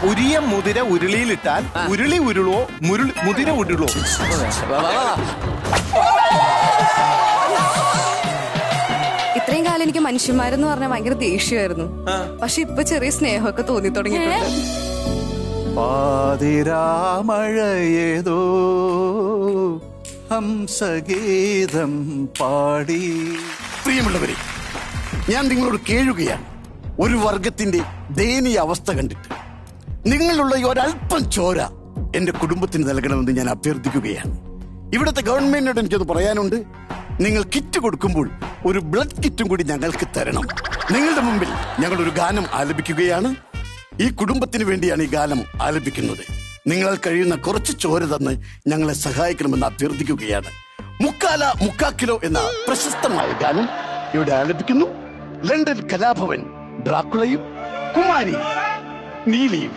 ഉരിയ മുതിര ഉരുളിയിലിട്ടാൽ ഉരുളി ഉരുളോ മുതിര ഉരുളോ. ഇത്രയും കാലം എനിക്ക് മനുഷ്യന്മാരെന്ന് പറഞ്ഞാൽ ഭയങ്കര ദേഷ്യമായിരുന്നു. പക്ഷെ ഇപ്പൊ ചെറിയ സ്നേഹമൊക്കെ തോന്നി തുടങ്ങിയിട്ടുണ്ട്. പാതിരാമഴയേതോ ഹംസഗീതം പാടി. പ്രിയമുള്ളവരെ, ഞാൻ നിങ്ങളോട് കേഴുകയാണ്. ഒരു വർഗത്തിന്റെ ദയനീയ അവസ്ഥ കണ്ടിട്ട് നിങ്ങളുള്ള ഒരല്പം ചോര എന്റെ കുടുംബത്തിന് നൽകണമെന്ന് ഞാൻ അഭ്യർത്ഥിക്കുകയാണ്. ഇവിടുത്തെ ഗവൺമെന്റിനോട് എനിക്കത് പറയാനുണ്ട്. നിങ്ങൾ കിറ്റ് കൊടുക്കുമ്പോൾ ഒരു ബ്ലഡ് കിറ്റും കൂടി ഞങ്ങൾക്ക് തരണം. നിങ്ങളുടെ മുമ്പിൽ ഞങ്ങളൊരു ഗാനം ആലപിക്കുകയാണ്. ഈ കുടുംബത്തിന് വേണ്ടിയാണ് ഈ ഗാനം ആലപിക്കുന്നത്. നിങ്ങളാൽ കഴിയുന്ന കുറച്ച് ചോര തന്ന് ഞങ്ങളെ സഹായിക്കണമെന്ന് അഭ്യർത്ഥിക്കുകയാണ്. മുക്കാല മുക്കാക്കിലോ എന്ന പ്രശസ്തമായ ഗാനം ഇവിടെ ആലപിക്കുന്നു. ലണ്ടൻ കലാഭവൻ ഡ്രാക്കുളയും കുമാരി നീലിയും.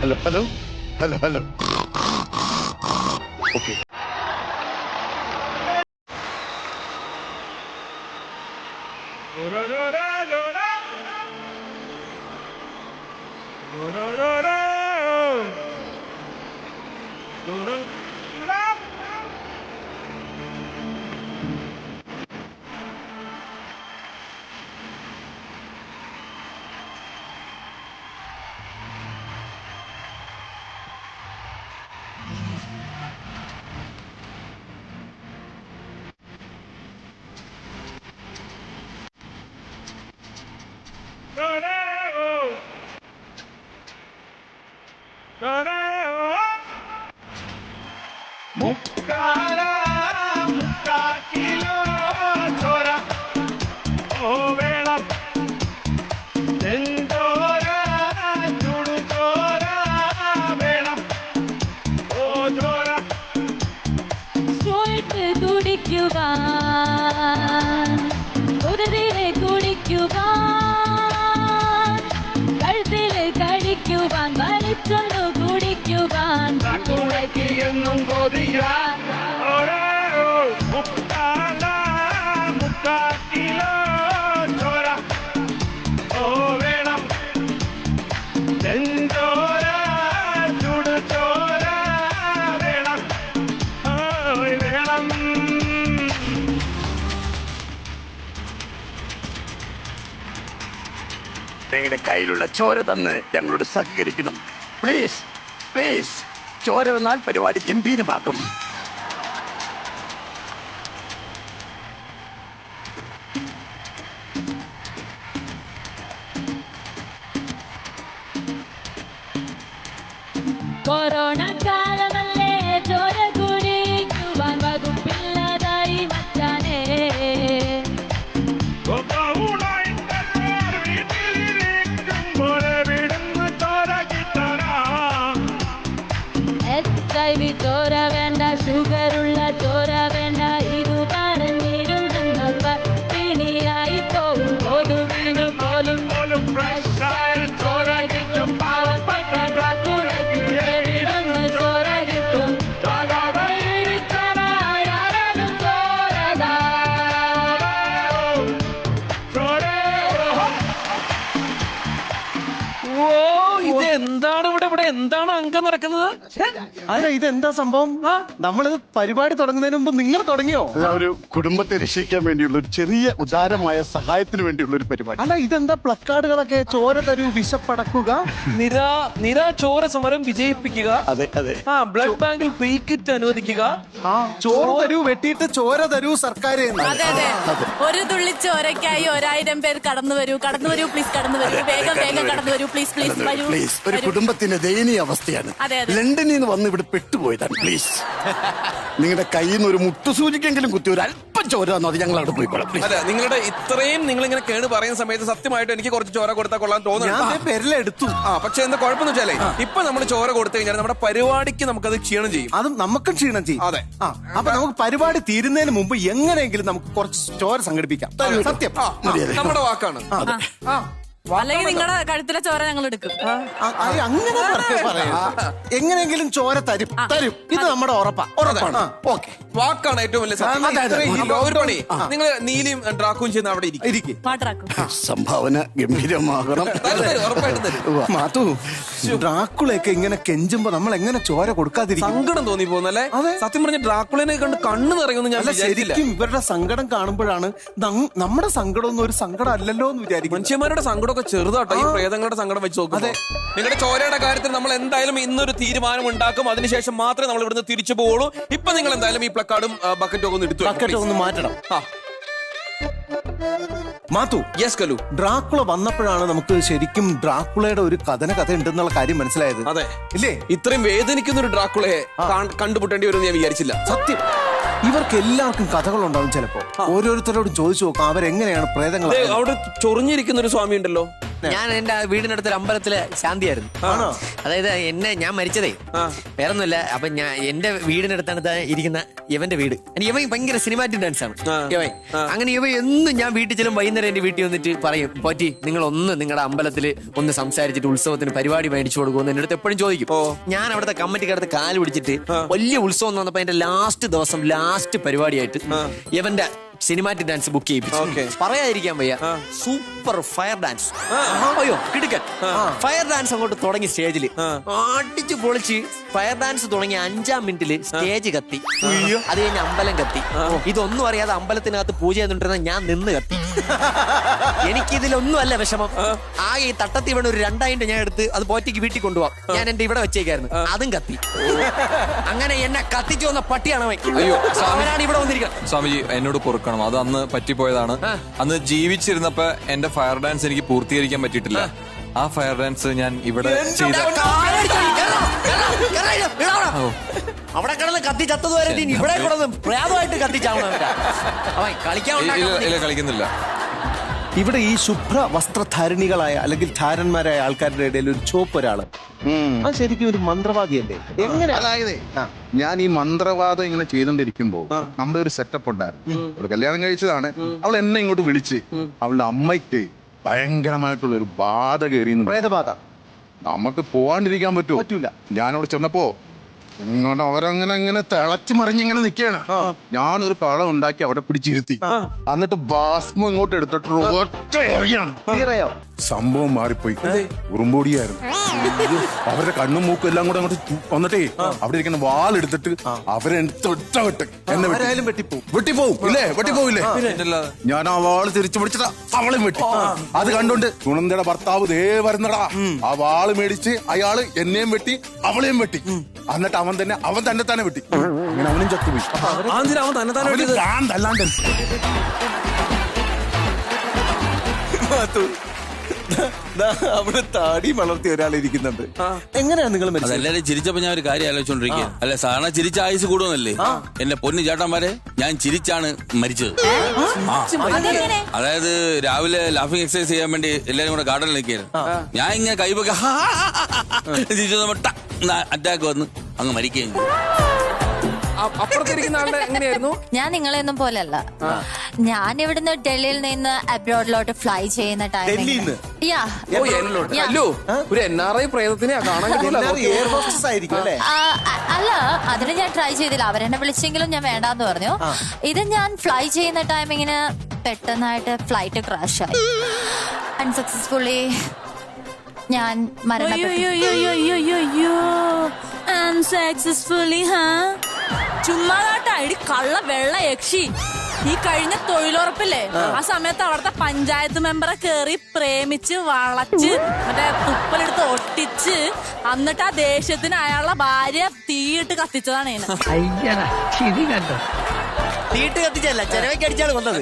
Hello hello hello hello. Okay. നിങ്ങളുടെ കയ്യിലുള്ള ചോര തന്ന് ഞങ്ങളോട് സഹകരിക്കണം. Please please. ചോര വന്നാൽ പരിപാടി ഗംഭീരമാക്കും. കൊറോണ കാലമല്ലേ, ചോര കുടിക്കുവാൻ വകുപ്പില്ലാതായി മച്ചാനേ. HIV ചോര വേണ്ട, ഷുഗറുള്ള ചോര വേണ്ട, ഇത് പറഞ്ഞിരുന്ന പട്ടിണിയായി പോകും. കൊതുകിന് പോലും ചോര കിട്ടും. പാവപ്പെട്ട ഡ്രാക്കുളയ്ക്ക് എവിടുന്ന് ചോര കിട്ടും? എന്താണ് ഇവിടെ എന്താണ് അംഗം നടക്കുന്നത്? അല്ല, ഇതെന്താ സംഭവം? നമ്മളിത് പരിപാടി തുടങ്ങുന്നതിന് മുമ്പ് നിങ്ങൾ തുടങ്ങിയോ? ഒരു കുടുംബത്തെ രക്ഷിക്കാൻ വേണ്ടിയുള്ള ഒരു ചെറിയ ഉദാരമായ സഹായത്തിന് വേണ്ടിയുള്ള ഒരു പരിപാടി. അല്ല, ഇതെന്താ പ്ലക്കാർഡുകളൊക്കെ? ചോര തരൂ, വിശപ്പടക്കുക, നിരാ ചോര സമരം വിജയിപ്പിക്കുക. അതെ അതെ. ബ്ലഡ് ബാങ്കിൽ ഫ്രീ കിറ്റ് അനുവദിക്കുക. ചോര തരൂ, വെട്ടിയിട്ട് ചോര തരൂ സർക്കാർ. അതെ അതെ. ഒരു തുള്ളി ചോരയ്ക്കായി 1000 പേർ കടന്നു വരൂ പ്ലീസ്, കടന്നു വരൂ, വേഗം കടന്നു വരൂ പ്ലീസ് പ്ലീസ്. ഒരു കുടുംബത്തിന്റെ ദയനീയ അവസ്ഥയാണ്. അതെ, അതെ. ലണ്ടനിൽ നിന്ന് വന്ന് ഇവിടെ പെട്ടുപോയതാണ്. പ്ലീസ് നിങ്ങളുടെ കയ്യിൽ നിന്ന് ഒരു മുട്ടുസൂചിക്കെങ്കിലും കുത്തി ഒരു അല്പം ചോര തന്നു, അത് ഞങ്ങൾ അവിടെ പോയിക്കോളാം. പ്ലീസ്. അല്ല, നിങ്ങളുടെ ഇത്രയും നിങ്ങൾ ഇങ്ങനെ കേട് പറയുന്ന സമയത്ത് സത്യമായിട്ട് എനിക്ക് കുറച്ച് ചോര കൊടുത്താൽ കൊള്ളാൻ ഞാൻ തോന്നുന്നു. പെരലെടുത്തു. പക്ഷെ എന്താ കുഴപ്പമെന്ന് വെച്ചാലേ ഇപ്പൊ നമ്മൾ ചോര കൊടുത്തു കഴിഞ്ഞാൽ നമ്മുടെ പരിപാടിക്ക് നമുക്കത് ക്ഷീണം ചെയ്യും. അതും നമുക്കും ക്ഷീണം ചെയ്യും. അതെ. അപ്പൊ നമുക്ക് പരിപാടി തീരുന്നതിന് മുമ്പ് എങ്ങനെയെങ്കിലും നമുക്ക് കുറച്ച് ചോര സംഘടിപ്പിക്കാം. സത്യം. നമ്മുടെ വാക്കാണ്. അല്ലെങ്കിൽ നിങ്ങളുടെ കഴുത്തിലെ ചോര ഞങ്ങൾ എടുക്കും. അങ്ങനെ എങ്ങനെയെങ്കിലും ചോര തരും. ഇത് നമ്മുടെ ഉറപ്പാണ്. ഓക്കെ, വാക്കാണ് ഏറ്റവും വലിയ സത്യം. അപ്പൊ ഒരു പണി, നിങ്ങൾ നീലിയും ഡ്രാക്കും ചെയ്യുന്ന അവിടെ ഇരിക്കും. വാട്ടറാക്കും. സംഭാവന ഗംഭീരമാകണം. ഉറപ്പായിട്ട് തരും. മാത്തു, ഡ്രാക്കുളയൊക്കെ ഇങ്ങനെ കെഞ്ചുമ്പോ നമ്മൾ എങ്ങനെ ചോര കൊടുക്കാതിരിക്കും? സങ്കടം തോന്നി പോകുന്നല്ലേ? സത്യം പറഞ്ഞ ഡ്രാക്കുളിനെ കണ്ട് കണ്ണ് നിറയുമെന്ന് ഞാൻ വിചാരിച്ചില്ല. ശരിക്കും ഇവരുടെ സങ്കടം കാണുമ്പോഴാണ് നമ്മുടെ സങ്കടം ഒന്നും ഒരു സങ്കടം അല്ലല്ലോ എന്ന് വിചാരിക്കും. മനുഷ്യന്മാരുടെ സങ്കടമൊക്കെ ചെറുതാട്ടോ ഈ പ്രേതങ്ങളുടെ സങ്കടം വെച്ച് നോക്കും. നിങ്ങളുടെ ചോരയുടെ കാര്യത്തിൽ നമ്മൾ എന്തായാലും ഇന്നൊരു തീരുമാനം ഉണ്ടാക്കും. അതിനുശേഷം മാത്രമേ നമ്മൾ ഇവിടുന്ന് തിരിച്ചു പോകുള്ളൂ. ഇപ്പൊ നിങ്ങൾ എന്തായാലും ഈ പ്ലക്കാർഡും ബക്കറ്റും ഒക്കെ ഒന്ന് എടുത്തു. ബക്കറ്റ് ഒന്ന് മാറ്റണം. മാത്തു, യെസ് കലു. ഡ്രാക്കുള വന്നപ്പോഴാണ് നമുക്ക് ശരിക്കും ഡ്രാക്കുളയുടെ ഒരു കഥ ഉണ്ടെന്നുള്ള കാര്യം മനസ്സിലായത്. അതെ, ഇല്ലേ? ഇത്രയും വേദനിക്കുന്ന ഒരു ഡ്രാക്കുളയെ കണ്ടുമുട്ടേണ്ടി വരുമെന്ന് ഞാൻ വിചാരിച്ചില്ല. സത്യം. ഇവർക്ക് എല്ലാവർക്കും കഥകളുണ്ടാവും. ചിലപ്പോ ഓരോരുത്തരോടും ചോദിച്ചു നോക്കാം അവരെങ്ങനെയാണ് പ്രേതങ്ങൾ. അവിടെ ചൊറിഞ്ഞിരിക്കുന്ന ഒരു സ്വാമി ഉണ്ടല്ലോ. ഞാൻ എന്റെ വീടിനടുത്തൊരു അമ്പലത്തിലെ ശാന്തിയായിരുന്നു. അതായത് ഞാൻ മരിച്ചതേ വേറൊന്നുമില്ല. അപ്പൊ ഞാൻ എന്റെ വീടിനടുത്താണ് ഇരിക്കുന്ന ഇവന്റെ വീട്. ഇവൻ ഭയങ്കര സിനിമാറ്റിക് ഡാൻസ് ആണ് ഇവൻ. അങ്ങനെ ഇവ എന്നും ഞാൻ വീട്ടിൽ ചെല്ലും വൈകുന്നേരം എന്റെ വീട്ടിൽ വന്നിട്ട് പറയും, പോറ്റി നിങ്ങൾ നിങ്ങളുടെ അമ്പലത്തിൽ ഒന്ന് സംസാരിച്ചിട്ട് ഉത്സവത്തിന് പരിപാടി മേടിച്ചു കൊടുക്കുമെന്ന് എന്റെ അടുത്ത് എപ്പോഴും ചോദിക്കും. ഞാൻ അവിടുത്തെ കമ്മിറ്റിക്കടുത്ത് കാല് പിടിച്ചിട്ട് വലിയ ഉത്സവം എന്ന് വന്നപ്പോ എന്റെ ലാസ്റ്റ് പരിപാടിയായിട്ട് ഇവന്റെ സിനിമാറ്റിക് ഡാൻസ് ബുക്ക് ചെയ്യിപ്പിച്ചു. പറയാതിരിക്കാൻ വയ്യ, സൂപ്പർ ഫയർ ഡാൻസ്. അയ്യോ കിടുക്കൻ ഫയർ ഡാൻസ് അങ്ങോട്ട് തുടങ്ങി. സ്റ്റേജിൽ അടിച്ചു പൊളിച്ച് ഫയർ ഡാൻസ് തുടങ്ങി 5-ാം മിനിറ്റില് സ്റ്റേജ് കത്തി. അത് കഴിഞ്ഞ് അമ്പലം കത്തി. ഇതൊന്നും അറിയാതെ അമ്പലത്തിനകത്ത് പൂജ ചെയ്തിട്ടിരുന്ന ഞാൻ നിന്ന് കത്തി. എനിക്കിതിലൊന്നും അല്ല വിഷമം. ആകെ ഈ തട്ടത്തി വേണം ഒരു 2 ഞാൻ എടുത്ത് അത് പോറ്റിക്ക് വീട്ടിൽ കൊണ്ടുപോകാം. ഞാൻ എന്റെ ഇവിടെ വെച്ചേക്കായിരുന്നു, അതും കത്തി. അങ്ങനെ എന്നെ കത്തിച്ചു വന്ന പട്ടിയാണ് അവൻ. അയ്യോ, അവനാണ് ഇവിടെ വന്നിരിക്കുന്നത്. സ്വാമിജി എന്നോട് പൊറുക്കണം, അത് അന്ന് പറ്റിപ്പോയതാണ്. അന്ന് ജീവിച്ചിരുന്നപ്പോ എന്റെ ഫയർ ഡാൻസ് എനിക്ക് പൂർത്തീകരിക്കാൻ പറ്റിയിട്ടില്ല. ആ ഫയർ ഡാൻസ് ഞാൻ ഇവിടെ ചെയ്ത അവിടെ കിടന്ന് കത്തി ചത്തതുവരെ ഇവിടെ കിടന്ന് പ്രേതമായിട്ട് കത്തിച്ചാവണം. അവൻ ഇല്ല, കളിക്കുന്നില്ല. ഇവിടെ ഈ ശുഭ്ര വസ്ത്രധാരണികളായ അല്ലെങ്കിൽ ധാരന്മാരായ ആൾക്കാരുടെ ഇടയിൽ ഒരു ചോപ്പ് ഒരാള്, അത് ശരിക്കും ഒരു മന്ത്രവാദിയല്ലേ? എങ്ങനെ? അതായത് ഞാൻ ഈ മന്ത്രവാദം ഇങ്ങനെ ചെയ്തോണ്ടിരിക്കുമ്പോ നമ്മുടെ ഒരു സെറ്റപ്പ് ഉണ്ടായിരുന്നു. ഒരു കല്യാണം കഴിച്ചതാണ്. അവൾ എന്നെ ഇങ്ങോട്ട് വിളിച്ച് അവളുടെ അമ്മയ്ക്ക് ഭയങ്കരമായിട്ടുള്ള ഒരു ബാധ കയറിയെന്ന്. പ്രേതബാധ. നമുക്ക് പോവാണ്ടിരിക്കാൻ പറ്റൂല. ഞാനവിടെ ചെന്നപ്പോ ഇങ്ങോട്ട് അവരങ്ങനെ തിളച്ചു മറിഞ്ഞിങ്ങനെ നിൽക്കുകയാണ്. ഞാനൊരു കള ഉണ്ടാക്കി അവിടെ പിടിച്ചിരുത്തി. എന്നിട്ട് ഭസ്മം ഇങ്ങോട്ട് എടുത്തിട്ട് ഒറ്റ എറിയാണ്. സംഭവം മാറിപ്പോയി. ഉറുമ്പൊടിയായിരുന്നു. അവരുടെ കണ്ണും മൂക്കും എല്ലാം കൂടെ അങ്ങോട്ട് വന്നിട്ടേ അവിടെ ഇരിക്കുന്ന വാളെടുത്തിട്ട് അവരെ ഒറ്റ എന്നെ വെട്ടിപ്പോവും. ഇല്ലേ? വെട്ടിപ്പോവില്ലേ? ഞാൻ ആ വാള് തിരിച്ചു പിടിച്ചിട്ടാ അവളും വെട്ടി. അത് കണ്ടോണ്ട് സുനന്ദയുടെ ഭർത്താവ് ദേ വരുന്നടാ. ആ വാള് മേടിച്ച് അയാള് എന്നെയും വെട്ടി അവളെയും വെട്ടി. എന്നിട്ട് അവൻ തന്നെ വെട്ടി. അങ്ങനെ അവനും ചത്തുപോയി. അല്ലാണ്ട് അവിടെ താടി വളർത്തിയ ഒരാൾ ഇരിക്കുന്നുണ്ട്. എങ്ങനെയാണ് നിങ്ങൾ മരിച്ചത്? എല്ലാരും ചിരിച്ചപ്പോ ഞാൻ ഒരു കാര്യം ആലോചിച്ചോണ്ടിരിക്കുക. അല്ലെ, സാധാരണ ചിരിച്ച ആയുസ് കൂടുന്നല്ലേ? എന്റെ പൊന്നു ചേട്ടന്മാരെ, ഞാൻ ചിരിച്ചാണ് മരിച്ചത്. അതായത് രാവിലെ ലാഫിംഗ് എക്സസൈസ് ചെയ്യാൻ വേണ്ടി എല്ലാരും കൂടെ ഗാർഡനിൽ നിൽക്കുകയായിരുന്നു. ഞാൻ ഇങ്ങനെ കൈവൊക്കെ അറ്റാക്ക് വന്ന് അങ്ങ് മരിക്കുകയും ചെയ്തു. അപ്പുറത്തിരിക്കുന്ന ആളുടെ എങ്ങനെയായിരുന്നു? ഞാൻ നിങ്ങളെയൊന്നും പോലല്ല. ഞാൻ ഇവിടുന്ന് ഡൽഹിയിൽ നിന്ന് അബ്രോഡിലോട്ട് ഫ്ലൈ ചെയ്യുന്ന ടൈമിൽ ഒരു NRI പ്രേതത്തിനെ കാണാൻ അല്ല, അതിന് ഞാൻ ട്രൈ ചെയ്തില്ല. അവരെന്നെ വിളിച്ചെങ്കിലും ഞാൻ വേണ്ടാന്ന് പറഞ്ഞു. ഇത് ഞാൻ ഫ്ലൈ ചെയ്യുന്ന ടൈമിങ്ങിന് പെട്ടെന്നായിട്ട് ഫ്ലൈറ്റ് ക്രാഷ് ആയി. അൺസക്സസ്ഫുള്ളി ഞാൻ ചുമ്മാതാട്ടാ കള്ള വെള്ള യക്ഷി. ഈ കഴിഞ്ഞ തൊഴിലുറപ്പില്ലേ, ആ സമയത്ത് അവിടുത്തെ പഞ്ചായത്ത് മെമ്പറെ കേറി പ്രേമിച്ച് വളച്ച് മറ്റേ തുപ്പലെടുത്ത് ഒട്ടിച്ച് എന്നിട്ട് ആ ദേഷ്യത്തിന് അയാളുടെ ഭാര്യ തീയിട്ട് കത്തിച്ചതാണ്. തീട്ട് കത്തിച്ചല്ല, ചെലവയ്ക്ക് അടിച്ചാണ് കൊന്നത്.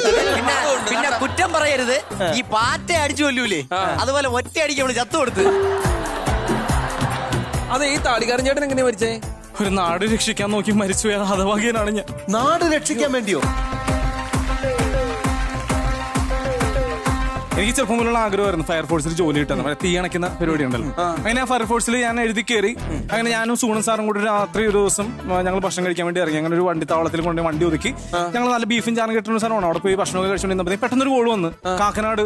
പിന്നെ കുറ്റം പറയരുത്. ഈ പാറ്റ അടിച്ചു കൊല്ലൂലേ, അതുപോലെ ഒറ്റ അടിക്ക് അവള് ചത്തു കൊടുത്ത്. അതെ, ഈ താടിക്കാരൻ ചേട്ടൻ എങ്ങനെയാ മരിച്ചേ? ഒരു നാട് രക്ഷിക്കാൻ നോക്കി മരിച്ചുപോയ ഹതഭാഗ്യനാണ് ഞാൻ. നാട് രക്ഷിക്കാൻ വേണ്ടിയോ? എനിക്ക് ചെറുപ്പം മുതലുള്ള ആഗ്രഹമായിരുന്നു ഫയർഫോഴ്സിൽ ജോലി കിട്ടുന്നത്. തീ അണയ്ക്കുന്ന പരിപാടി ഉണ്ടല്ലോ. അങ്ങനെ ആ ഫയർഫോഴ്സിൽ ഞാൻ എഴുതി കയറി. അങ്ങനെ ഞാനും സൂണൻ സാറും കൂടി രാത്രി ഒരു ദിവസം ഞങ്ങൾ ഭക്ഷണം കഴിക്കാൻ വേണ്ടി ഇറങ്ങി. അങ്ങനെ ഒരു വണ്ടി താവളത്തിൽ കൊണ്ട് വണ്ടി ഒതുക്കി ഞങ്ങൾ നല്ല ബീഫും ചാറും കിട്ടുന്ന സ്ഥലമാണ്. അവിടെ പോയി ഭക്ഷണമൊക്കെ കഴിച്ചുകൊണ്ടിരുന്നപ്പോൾ പെട്ടെന്നൊരു കോൾ വന്ന് കാക്കനാട്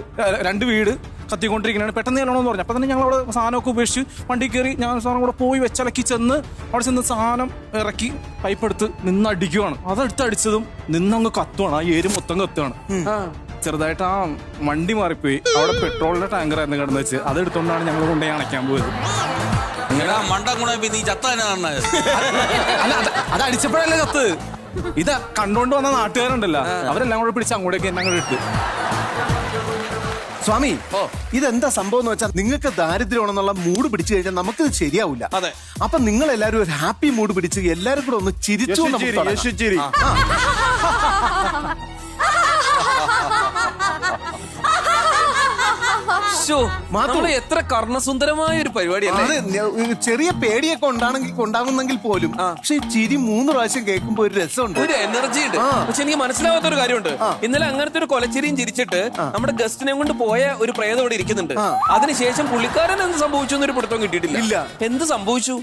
2 വീട് കത്തിക്കൊണ്ടിരിക്കുകയാണ്, പെട്ടെന്ന് ചെല്ലണമെന്ന് പറഞ്ഞു. അപ്പൊ തന്നെ ഞങ്ങൾ അവിടെ സാധനമൊക്കെ ഉപേക്ഷിച്ച് വണ്ടി കയറി ഞാൻ സാധനം കൂടെ പോയി വെച്ചിളക്കി ചെന്ന് അവിടെ ചെന്ന് സാധനം ഇറക്കി പൈപ്പ് എടുത്ത് നിന്നടിക്കുവാണ്. അതെടുത്ത് അടിച്ചതും നിന്നങ്ങ് കത്തുവാണ്. ആ ഏര് മൊത്തം കത്തുവാണ്. ചെറുതായിട്ട് ആ വണ്ടി മാറിപ്പോയി. അവിടെ പെട്രോളിന്റെ ടാങ്കർ ആയിരുന്നു കിടന്ന് വെച്ച് അതെടുത്തോണ്ടാണ് ഞങ്ങൾ കൊണ്ടുപോയി അണയ്ക്കാൻ പോയത്. അത് അടിച്ചപ്പോഴല്ലേ കത്ത്. ഇത് കണ്ടോണ്ട് വന്ന നാട്ടുകാരുണ്ടല്ലോ, അവരെല്ലാം കൂടെ പിടിച്ച് അങ്ങോട്ടേക്ക് എന്നെ അങ്ങോട്ട് ഇട്ട്. സ്വാമി, ഇതെന്താ സംഭവം എന്ന് വെച്ചാൽ നിങ്ങൾക്ക് ദാരിദ്ര്യമാണെന്നുള്ള മൂഡ് പിടിച്ചു കഴിഞ്ഞാൽ നമുക്കിത് ശരിയാവില്ല. അതെ. അപ്പൊ നിങ്ങൾ എല്ലാരും ഒരു ഹാപ്പി മൂഡ് പിടിച്ച് എല്ലാരും കൂടെ ഒന്ന് ചിരിച്ചു. എത്ര കർണസുന്ദരമായ ഒരു പരിപാടിയല്ലേ. ചെറിയ പേടിയൊക്കെ ഉണ്ടാകുന്നെങ്കിൽ പോലും പക്ഷെ ചിരി 3 പ്രാവശ്യം കേൾക്കുമ്പോ ഒരു രസമുണ്ട്, ഒരു എനർജി ഉണ്ട്. പക്ഷെ എനിക്ക് മനസ്സിലാവാത്ത ഒരു കാര്യമുണ്ട്. ഇന്നലെ അങ്ങനത്തെ ഒരു കൊലച്ചിരിയും ചിരിച്ചിട്ട് നമ്മുടെ ഗസ്റ്റിനെ കൊണ്ട് പോയ ഒരു പ്രേതം ഇവിടെ ഇരിക്കുന്നുണ്ട്. അതിനുശേഷം പുള്ളിക്കാരൻ എന്ത് സംഭവിച്ചു എന്നൊരു പിടുത്തം കിട്ടിയിട്ടില്ല. എന്ത് സംഭവിച്ചു?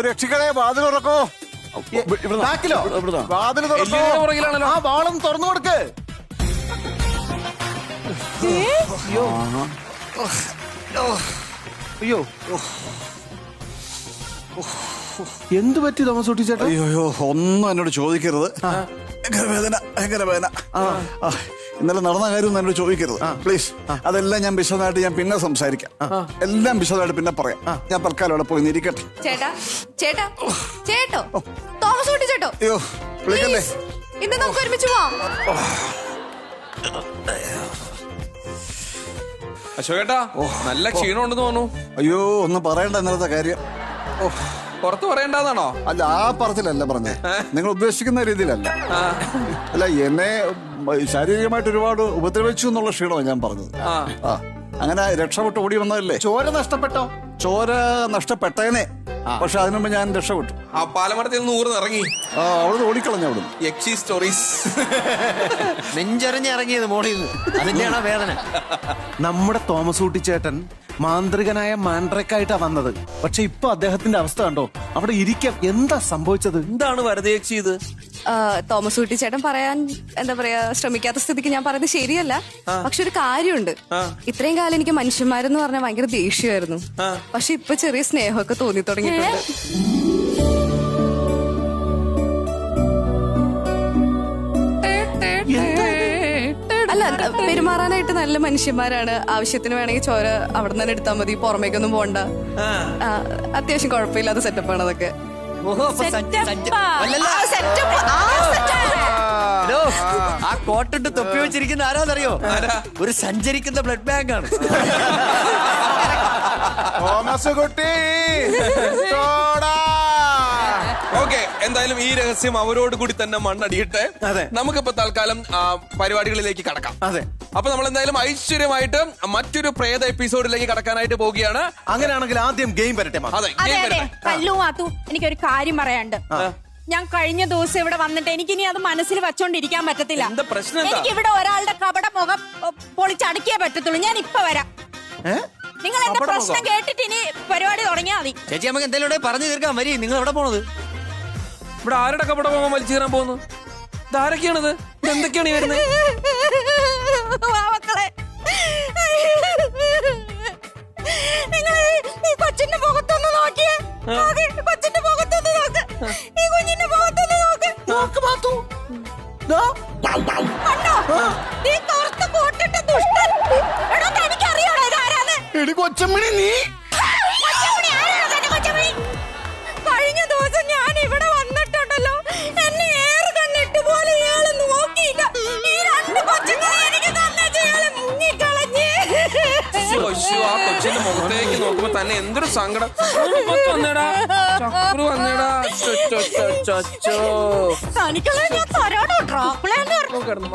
രക്ഷികളെ വാതിൽ തുറക്കോ. വാതിൽ പുറകിലാണല്ലോ. ആ വാളം തുറന്നു കൊടുക്ക്. അയ്യോ, എന്ത് പറ്റി തോമസ് കുട്ടി ചേട്ടാ? അയ്യോ, ഒന്നും എന്നോട് ചോദിക്കരുത്. ഭയങ്കര വേദന. ഇന്നലെ നടന്ന കാര്യം ഒന്നും എന്നോട് ചോദിക്കരുത് പ്ലീസ്. അതെല്ലാം ഞാൻ വിശദമായിട്ട് ഞാൻ പിന്നെ സംസാരിക്കാം. എല്ലാം വിശദമായിട്ട് പിന്നെ പറയാം. ഞാൻ തൽക്കാലം അവിടെ പോയി ഇരിക്കട്ടെ. ചേട്ടാ ചേട്ടാ ചേട്ടോ, തോമസ് കുട്ടി ചേട്ടോ. അയ്യോ വിളിക്കല്ലേ, ഇന്ന് നമുക്ക് ഒരുമിച്ച് പോവാം. അശോകേട്ടാ, നല്ല ക്ഷീണം ഉണ്ടെന്ന് തോന്നുന്നു. അയ്യോ, ഒന്നും പറയണ്ട ഇന്നലത്തെ കാര്യം. പുറത്ത് പറയണ്ടെന്നാണോ? അല്ല, ആ പറച്ചിലല്ല പറഞ്ഞേ, നിങ്ങൾ ഉദ്ദേശിക്കുന്ന രീതിയിലല്ല. അല്ല, എന്നെ ശാരീരികമായിട്ട് ഒരുപാട് ഉപദ്രവിച്ചു എന്നുള്ള ക്ഷീണമാണ് ഞാൻ പറഞ്ഞത്. അങ്ങനെ രക്ഷപ്പെട്ട് ഓടി വന്നതല്ലേ. ചോര നഷ്ടപ്പെട്ടോ? ചോര നഷ്ടപ്പെട്ടേനെ, പക്ഷെ അതിനുമ്പ് ഞാൻ രക്ഷപ്പെട്ടു. ആ പാലമരത്തിൽ നിന്ന് ഊർന്ന് ഇറങ്ങി അവിടുന്ന് ഓടിക്കളഞ്ഞു. അവിടുന്ന് യക്ഷി സ്റ്റോറീസ്. നെഞ്ചറിഞ്ഞിറങ്ങിയത് മോളിൽ നിന്ന്, അതിന്റെയാണോ വേദന? നമ്മുടെ തോമസ് കുട്ടി ചേട്ടൻ മാന്ത്രികനായ മാൻഡ്രക്കായിട്ടാ വന്നത്. പക്ഷെ ഇപ്പൊ അദ്ദേഹത്തിന്റെ അവസ്ഥ കണ്ടോ? അവിടെ ഇരിക്കാം. എന്താ സംഭവിച്ചത്? എന്താണ് വരദയക്ഷി ഇത്? തോമസ് കുട്ടി ചേട്ടൻ പറയാൻ എന്താ പറയാ ശ്രമിക്കാത്ത സ്ഥിതിക്ക് ഞാൻ പറയുന്നത് ശരിയല്ല. പക്ഷെ ഒരു കാര്യമുണ്ട്, ഇത്രയും കാലം എനിക്ക് മനുഷ്യന്മാരെന്ന് പറഞ്ഞാൽ ഭയങ്കര ദേഷ്യമായിരുന്നു. പക്ഷെ ഇപ്പൊ ചെറിയ സ്നേഹമൊക്കെ തോന്നി തുടങ്ങിയിട്ടുണ്ട്. അല്ല, പെരുമാറാനായിട്ട് നല്ല മനുഷ്യന്മാരാണ്. ആവശ്യത്തിന് വേണമെങ്കിൽ ചോര അവിടെ നിന്ന് തന്നെ എടുത്താൽ മതി, പുറമേക്കൊന്നും പോണ്ട. അത്യാവശ്യം കുഴപ്പമില്ലാത്ത സെറ്റപ്പാണ് അതൊക്കെ. ആ കോട്ടിട്ട് തൊപ്പി വെച്ചിരിക്കുന്ന ആരാന്നറിയോ? ഒരു സഞ്ചരിക്കുന്ന ബ്ലഡ് ബാങ്ക് ആണ്. തോമസ് കുട്ടി. ഓക്കെ, എന്തായാലും ഈ രഹസ്യം അവരോട് കൂടി തന്നെ മണ്ണടിയട്ടെ. നമുക്കിപ്പോ തൽക്കാലം പരിപാടികളിലേക്ക് കടക്കാം. അതെ, അപ്പൊ നമ്മൾ എന്തായാലും ഐശ്വര്യമായിട്ട് മറ്റൊരു പ്രേത എപ്പിസോഡിലേക്ക് കടക്കാനായിട്ട് പോവുകയാണ്. അങ്ങനെയാണെങ്കിൽ ആദ്യം ഗെയിം വരട്ടെ. എനിക്കൊരു കാര്യം പറയാനുണ്ട്. ഞാൻ കഴിഞ്ഞ ദിവസം ഇവിടെ വന്നിട്ട് എനിക്കിനി അത് മനസ്സിൽ വെച്ചോണ്ടിരിക്കാൻ പറ്റത്തില്ല. എന്താ പ്രശ്നം? എനിക്ക് ഇവിടെ ഒരാളുടെ കപട മുഖം പൊളിച്ചടക്കിയേ പറ്റത്തുള്ളൂ. ഞാൻ ഇപ്പൊ വരാം. നിങ്ങൾ എന്റെ പ്രശ്നം കേട്ടിട്ട് ഇനി പരിപാടി തുടങ്ങിയാൽ മതി. ചേച്ചി, നമുക്ക് എന്തെങ്കിലും പറഞ്ഞു തീർക്കാൻ വരി. നിങ്ങൾ എവിടെ പോണത്? ഇവിടെ ആരുടെ കപട മുഖം വലിച്ചു കയറാൻ പോകുന്നു? ഇതാരൊക്കെയാണിത്? എന്തൊക്കെയാണ് ഈ വരുന്നത്? മക്കളെ, നിങ്ങൾ ഈ കൊച്ചിന്റെ മുഖത്തൊന്ന് നോക്കിയേ. കൊച്ചിന്റെ മുഖത്തൊന്ന് നോക്ക്. ഈ കുഞ്ഞിന്റെ മുഖത്തൊന്ന് നോക്ക്. ഈ കറുത്ത കോട്ടിട്ട ദുഷ്ടൻ. എടോ, തനിക്കറിയാണോ ഇതാരാന്ന്? കൊച്ചമ്മണി, നീ കഴിഞ്ഞ ദിവസം ഞാൻ ഇവിടെ വന്നിട്ടുണ്ടല്ലോ, എന്നെ ഏറ് കണ്ണിട്ട് പോലെ ഇയാള് നോക്കിയില്ല. ഈ 2 കൊച്ചുങ്ങളെ എനിക്ക് തന്നേച്ച് ഇയാള് മുങ്ങിക്കളഞ്ഞ്. ആ കൊച്ചിന്റെ മുഖത്തേക്ക് നോക്കുമ്പോ തന്നെ എന്തൊരു സങ്കടം. വന്നേടാ, ചക്രു വന്നേടാ. തനിക്കുള്ള ഞാൻ തരാടോ ഡ്രാക്കുളയെന്ന് പറഞ്ഞു.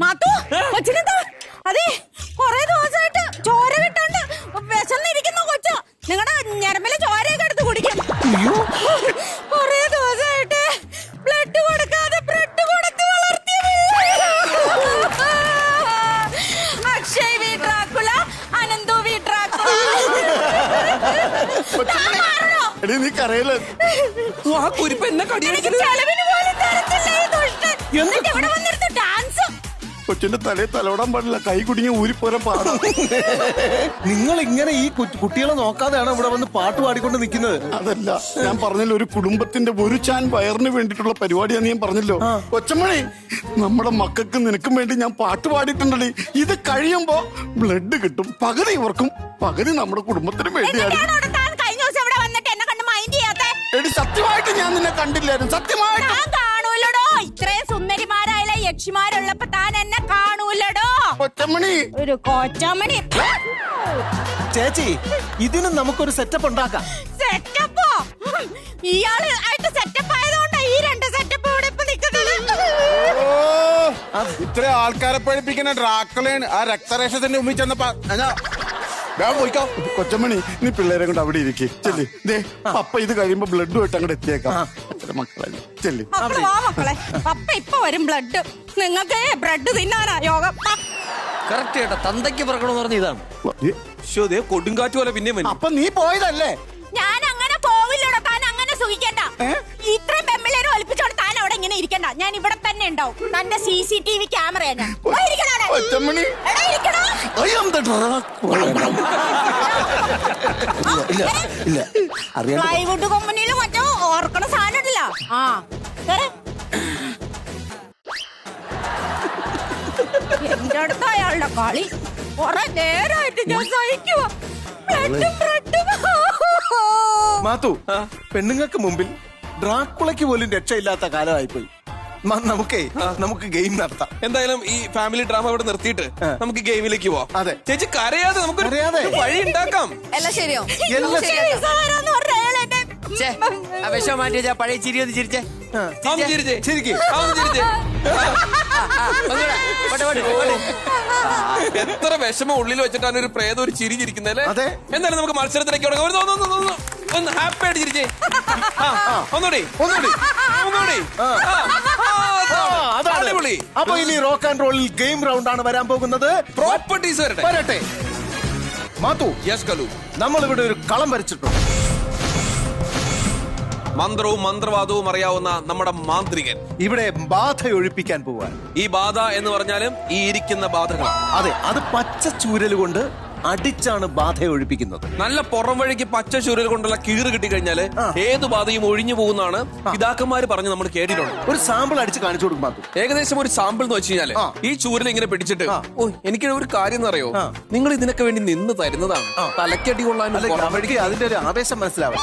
മാത്തു, കൊച്ചിനെന്താ? കൊറേ ദിവസമായിട്ട് ബ്ലഡ് കൊടുക്കാതെ ബ്രെഡ് കൊടുത്ത് വളർത്തിയ Akshay V Dracula, Ananthu V Dracula. എടി നീ കരയില്ല. ആ കുരിപ്പ് എന്നെ കടിയടിക്കരുത്. ചെലവിന് പോലും തരത്തില്ല ഈ ദുഷ്ടൻ. എന്നിട്ട് ഇവിടെ വന്നിരുന്ന് ഡാൻസ്. കൊച്ചിന്റെ തലയിൽ തലോടാൻ പാടില്ല, കൈ കുടുങ്ങി ഊരിപ്പോരാൻ പാടാ. നിങ്ങൾ ഇങ്ങനെ ഈ കുട്ടികളെ നോക്കാതെയാണ് ഇവിടെ വന്ന് പാട്ട് പാടിക്കൊണ്ട് നിൽക്കുന്നത്. അതല്ല, ഞാൻ പറഞ്ഞല്ലോ ഒരു കുടുംബത്തിന്റെ ഒരു ചാൻ വയറിന് വേണ്ടിയിട്ടുള്ള പരിപാടിയാന്ന് ഞാൻ പറഞ്ഞല്ലോ. കൊച്ചമ്മണി, നമ്മുടെ മക്കൾക്ക് നിനക്കും വേണ്ടി ഞാൻ പാട്ട് പാടിയിട്ടുണ്ടല്ലേ. ഇത് കഴിയുമ്പോ ബ്ലഡ് കിട്ടും. പകുതി ഇവർക്കും പകുതി നമ്മുടെ കുടുംബത്തിനും വേണ്ടിയാണ്. കഴിഞ്ഞ ദിവസം ഇവിടെ വന്നിട്ട് എന്നെ കണ്ട് മൈൻഡ് ചെയ്യാത്തെ. എടി സത്യമായിട്ട് ഞാൻ നിന്നെ കണ്ടില്ലായിരുന്നു. സത്യമായിട്ട് ഞാൻ കാണൂലടോ. ഇത്രയും സുന്ദരിമാരായ യക്ഷിമാരുള്ളപ്പോ താൻ എന്നെ കാണൂലടോ. കൊച്ചമ്മണി, ഒരു കൊച്ചമണി. ചേച്ചി, ഇതിനും നമുക്കൊരു സെറ്റപ്പ് ഉണ്ടാക്കാം. സെറ്റപ്പോ? ഇയാള് ആയിട്ട് സെറ്റപ്പ് ആയതുകൊണ്ടാ ഈ രണ്ട് സെറ്റപ്പ് ഇവിടെ ഇപ്പൊ നിൽക്കുന്നത്. ഇത്ര ആൾക്കാരെ പഠിപ്പിക്കുന്ന ഡ്രാക്കുളയാണ് ആ രക്തരക്ഷത്തിന്റെ മുമ്പിൽ ചെന്നപ്പോ പോയിക്കോ. കൊച്ചമ്മണി, നീ പിള്ളേരെ കൊണ്ട് അവിടെ ഇരിക്കേ. ചെല്ലി, ദേ പപ്പ ഇത് കഴിയുമ്പോ ബ്ലഡുമായിട്ട് അങ്ങോട്ട് എത്തിയേക്കാം. മക്കളെ ചെല്ലി. മക്കള് വാ മക്കളെ, പപ്പ ഇപ്പൊ വരും. ബ്ലഡ് നിങ്ങൾക്ക് ബ്രെഡ് തിന്നാനാ യോഗം. കറക്റ്റ് കേട്ടോ, തന്തയ്ക്ക് പറക്കണമെന്ന് പറഞ്ഞ ഇതാണ്. കൊടുങ്കാറ്റ് പോലെ പിന്നെ അപ്പൊ നീ പോയതല്ലേ? ഞാൻ അങ്ങനെ പോവില്ലടോ. താൻ അങ്ങനെ സുഖിക്കണ്ട. ഇത്രയും പെമ്പിള്ളേര് ഒലിപ്പിച്ചോണ്ട് താൻ അവിടെ ഇങ്ങനെ ഇരിക്കണ്ട. ഞാൻ ഇവിടെ തന്നെ ഉണ്ടാവും. തന്റെ CCTV ക്യാമറയാ ഞാൻ. കൊച്ചമ്മണി, പ്ലൈവുഡ് കമ്പനിയിൽ മറ്റോ ഓർക്കണ സാധനം ഉണ്ടല്ലോ. ആ എന്റെ അടുത്ത് അയാളുടെ കളി കൊറേ നേരമായിട്ട് ഞാൻ സഹിക്കുവാ. മാത്തു, പെണ്ണുങ്ങൾക്ക് മുമ്പിൽ ഡ്രാക്കുളയ്ക്ക് പോലും രക്ഷയില്ലാത്ത കാലമായിപ്പോയി. നമുക്ക് ഗെയിം നടത്താം. എന്തായാലും ഈ ഫാമിലി ഡ്രാമ ഇവിടെ നിർത്തിയിട്ട് നമുക്ക് ഗെയിമിലേക്ക് പോവാം. അതെ ചേച്ചി, കരയാതെ നമുക്ക് വഴി ഉണ്ടാക്കാം. എല്ലാം ശരിയോ? വിഷം മാറ്റി വെച്ചാ പഴയ ചിരി ഒന്ന് ചിരിച്ചേ. എത്ര വിഷമം ഉള്ളിൽ വെച്ചിട്ടാണ് ഒരു പ്രേതം ഒരു ചിരി ചിരിക്കുന്നല്ലേ. എന്തായാലും നമുക്ക് മത്സരത്തിലേക്ക് ഒന്ന് ഹാപ്പി ആയിട്ട് ചിരിച്ചേ. ഒന്നുകൂടി. അടിപൊളി. അപ്പൊ ഇനി റോക്ക് ആൻഡ് റോളിൽ ഗെയിം റൗണ്ട് ആണ് വരാൻ പോകുന്നത്. പ്രോപ്പർട്ടീസ് വരട്ടെ. മാത്തു, നമ്മളിവിടെ ഒരു കളം വരച്ചിട്ടുണ്ട്. മന്ത്രവും മന്ത്രവാദവും അറിയാവുന്ന നമ്മുടെ മാന്ത്രികൻ ഇവിടെ ബാധ ഒഴിപ്പിക്കാൻ പോവാൻ. ഈ ബാധ എന്ന് പറഞ്ഞാലും ഈ ഇരിക്കുന്ന ബാധകൾ. അതെ, അത് പച്ച ചൂരൽ കൊണ്ട് അടിച്ചാണ് ബാധ ഒഴിപ്പിക്കുന്നത്. നല്ല പുറം വഴിക്ക് പച്ച ചൂരൽ കൊണ്ടുള്ള കീറ് കിട്ടിക്കഴിഞ്ഞാല് ഏത് ബാധയും ഒഴിഞ്ഞു പോകുന്നതാണ് പിതാക്കന്മാര് പറഞ്ഞ് നമ്മൾ കേട്ടിട്ടുണ്ട്. ഒരു സാമ്പിൾ അടിച്ച് കാണിച്ചു കൊടുക്കും. ഏകദേശം ഒരു സാമ്പിൾ എന്ന് വെച്ച് കഴിഞ്ഞാല് ഈ ചൂരൽ ഇങ്ങനെ പിടിച്ചിട്ട് എനിക്ക് ഒരു കാര്യം എന്നറിയോ, നിങ്ങൾ ഇതിനൊക്കെ വേണ്ടി നിന്ന് തരുന്നതാണ്. തലക്കടി കൊള്ളാൻ അതിന്റെ ഒരു ആവേശം മനസ്സിലാവും.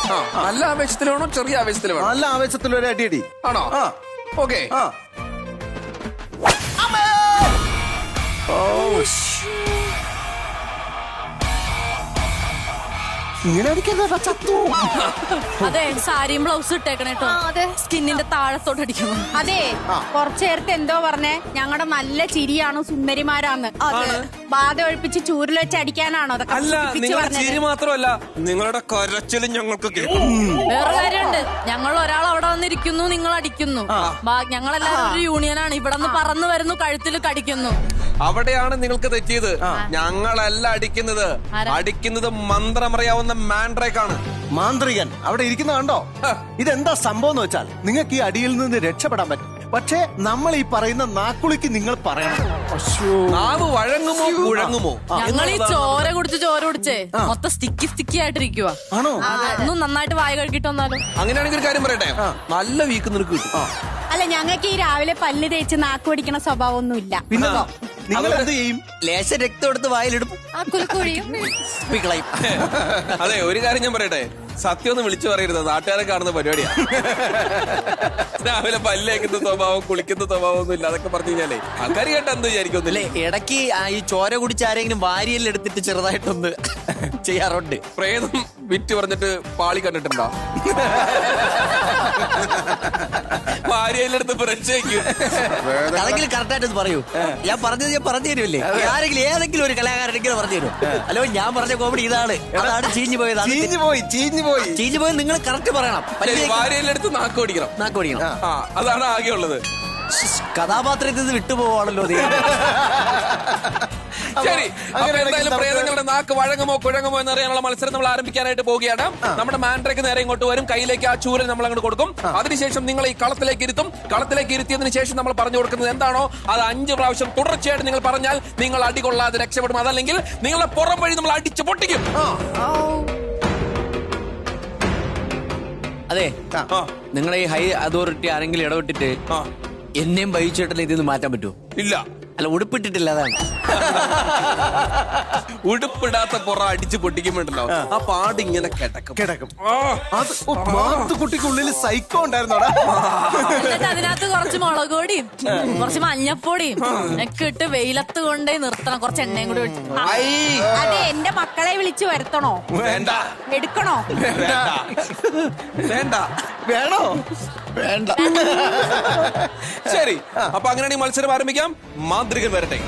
നല്ല ആവേശത്തിലാണോ ചെറിയ ആവേശത്തിലാണോ? നല്ല ആവേശത്തിലൊരു അടിയടി ആണോ? ഓക്കെ. ഇങ്ങനെ അടിക്കുന്നത് ചത്തു. അതെ, സാരിയും ബ്ലൗസ് ഇട്ടേക്കണേട്ടോ. സ്കിന്നിന്റെ താഴത്തോട്ട് അടിക്കണം. അതെ, കുറച്ചു നേരത്തെ എന്തോ പറഞ്ഞേ, ഞങ്ങളുടെ നല്ല ചിരിയാണ്, സുന്ദരിമാരാന്ന്. ബാധ ഒഴിപ്പിച്ച് ചൂരിൽ വെച്ച് അടിക്കാനാണോ അതൊക്കെ? അല്ല, നിങ്ങളുടെ ചിരി മാത്രമല്ല, നിങ്ങളുടെ കരച്ചിലും ഞങ്ങൾക്ക് കേൾക്കും. വേറെ കാര്യമുണ്ട്, ഞങ്ങൾ ഒരാൾ അവിടെ വന്നിരിക്കുന്നു, നിങ്ങൾ അടിക്കുന്നു. ഞങ്ങളെല്ലാവരും ഒരു യൂണിയനാണ്. ഇവിടെ നിന്ന് പറന്നു വരുന്നു, കഴുത്തിൽ കടിക്കുന്നു. അവിടെയാണ് നിങ്ങൾക്ക് തെറ്റിയത്. ഞങ്ങളല്ല അടിക്കുന്നത്. അടിക്കുന്നത് മന്ത്രമറിയാവുന്ന മാൻഡ്രേക്കാണ്. മാന്ത്രികൻ അവിടെ ഇരിക്കുന്ന കണ്ടോ? ഇതെന്താ സംഭവം എന്ന് വെച്ചാൽ, നിങ്ങൾക്ക് ഈ അടിയിൽ നിന്ന് രക്ഷപ്പെടാൻ പറ്റും. പക്ഷേ നമ്മൾ ഈ പറയുന്ന നാക്കുളിക്ക് നിങ്ങൾ പറയണം. നാവ് വഴങ്ങുമോ കുഴങ്ങുമോ? ഞങ്ങൾ ഈ ചോര കുടിച്ചേ മൊത്തം സ്റ്റിക്കി ആയിട്ടിരിക്കുക. ആണോ? ഒന്നും നന്നായിട്ട് വായ കഴുകിട്ട് വന്നാലും. അങ്ങനെയാണെങ്കിൽ ഒരു കാര്യം പറയട്ടെ, നല്ല വീക്ക് നിനക്ക് കിട്ടും. അല്ല, ഞങ്ങൾക്ക് ഈ രാവിലെ പല്ല് തേച്ച് നാക്ക് പിടിക്കണ സ്വഭാവമൊന്നും ഇല്ല. പിന്നെ നിങ്ങൾ എന്ത് ചെയ്യും? ലേശം രക്തം എടുത്ത് വായിലെടുക്കും. അതെ, ഒരു കാര്യം ഞാൻ പറയട്ടെ, സത്യം ഒന്ന് വിളിച്ചു പറയരുത്. നാട്ടുകാരെ കാണുന്ന പരിപാടിയാ. രാവിലെ പല്ലേക്കുന്ന സ്വഭാവം, കുളിക്കുന്ന സ്വഭാവം ഒന്നും ഇല്ല. അതൊക്കെ പറഞ്ഞു കഴിഞ്ഞാലേ ആൾക്കാർ കേട്ട എന്ത് വിചാരിക്കൊന്നുമില്ലേ. ഇടയ്ക്ക് ഈ ചോര കുടിച്ച് ആരെങ്കിലും വാരിയെല്ലാം എടുത്തിട്ട് ചെറുതായിട്ടൊന്ന് ചെയ്യാറുണ്ട്. പ്രേതം വിറ്റ് പറഞ്ഞിട്ട് പാളി കണ്ടിട്ടുണ്ടോ? ഭാര്യയിലെടുത്ത് ബ്രഷ് അതെങ്കിലും കറക്റ്റായിട്ട് പറയൂ. ഞാൻ പറഞ്ഞത് ഞാൻ പറഞ്ഞു തരുമല്ലേ? ആരെങ്കിലും ഏതെങ്കിലും ഒരു കലാകാരനെങ്കിലും പറഞ്ഞു തരും. അല്ലോ ഞാൻ പറഞ്ഞ കോമഡി ഇതാണ്, അതാണ് ചീഞ്ഞു പോയത്. ചീഞ്ഞു പോയി നിങ്ങൾ കറക്റ്റ് പറയണം. ഭാര്യയിലെടുത്ത് നാക്ക് ഓടിക്കണം. അതാണ് ആകെ ഉള്ളത്. കഥാപാത്രത്തിൽ നിന്ന് വിട്ടുപോവാണല്ലോ. ശരി, അപ്പൊ എന്തായാലും പ്രേതങ്ങളുടെ നാക്ക് വഴങ്ങുമോ കുഴങ്ങുമോ എന്നറിയാനുള്ള മത്സരം നമ്മൾ ആരംഭിക്കാനായിട്ട് പോവുകയാണ്. നമ്മുടെ മാൻഡ്രയ്ക്ക് നേരെ ഇങ്ങോട്ട് വരും, കയ്യിലേക്ക് ആ ചൂരൽ നമ്മൾ അങ്ങോട്ട് കൊടുക്കും. അതിനുശേഷം നിങ്ങൾ ഈ കളത്തിലേക്ക് ഇരുത്തും. കളത്തിലേക്ക് ഇരുത്തിയതിനു ശേഷം നമ്മൾ പറഞ്ഞു കൊടുക്കുന്നത് എന്താണോ അത് 5 പ്രാവശ്യം തുടർച്ചയായിട്ട് നിങ്ങൾ പറഞ്ഞാൽ നിങ്ങൾ അടികൊള്ളാതെ രക്ഷപ്പെടും. അതല്ലെങ്കിൽ നിങ്ങളെ പുറം വഴി നമ്മൾ അടിച്ചു പൊട്ടിക്കും. അതെ, നിങ്ങളെ ഈ ഹൈ അതോറിറ്റി ആരെങ്കിലും ഇടപെട്ടിട്ട് എന്നെയും ബൈച്ചേട്ടനെ ഇതിന്ന് മാറ്റാൻ പറ്റുമോ? ഇല്ല. അല്ല, ഉടുപ്പിട്ടിട്ടില്ല, അതാണ്. ഉടുപ്പിടാത്ത പുറ അടിച്ചു പൊട്ടിക്കുമ്പോണ്ടല്ലോ ആ പാട് ഇങ്ങനെ കിടക്കും. കുട്ടിക്കുള്ളിൽ സൈക്കോ ഉണ്ടായിരുന്നോടാ. എന്നിട്ട് അതിനകത്ത് കുറച്ച് മുളക് പൊടിയും കുറച്ച് മഞ്ഞപ്പൊടിയും ഒക്കെ ഇട്ട് വെയിലത്ത് കൊണ്ടേ നിർത്തണം. കുറച്ച് എണ്ണയും കൂടി ഒഴിച്ച്. അതെ, എന്റെ മക്കളെ വിളിച്ചു വരുത്തണോ? വേണ്ട. എടുക്കണോ? വേണ്ട. വേണോ? വേണ്ട. ശരി, അപ്പൊ അങ്ങനെയാണെങ്കിൽ മത്സരം ആരംഭിക്കാം. മാന്ത്രികൻ വരട്ടെ.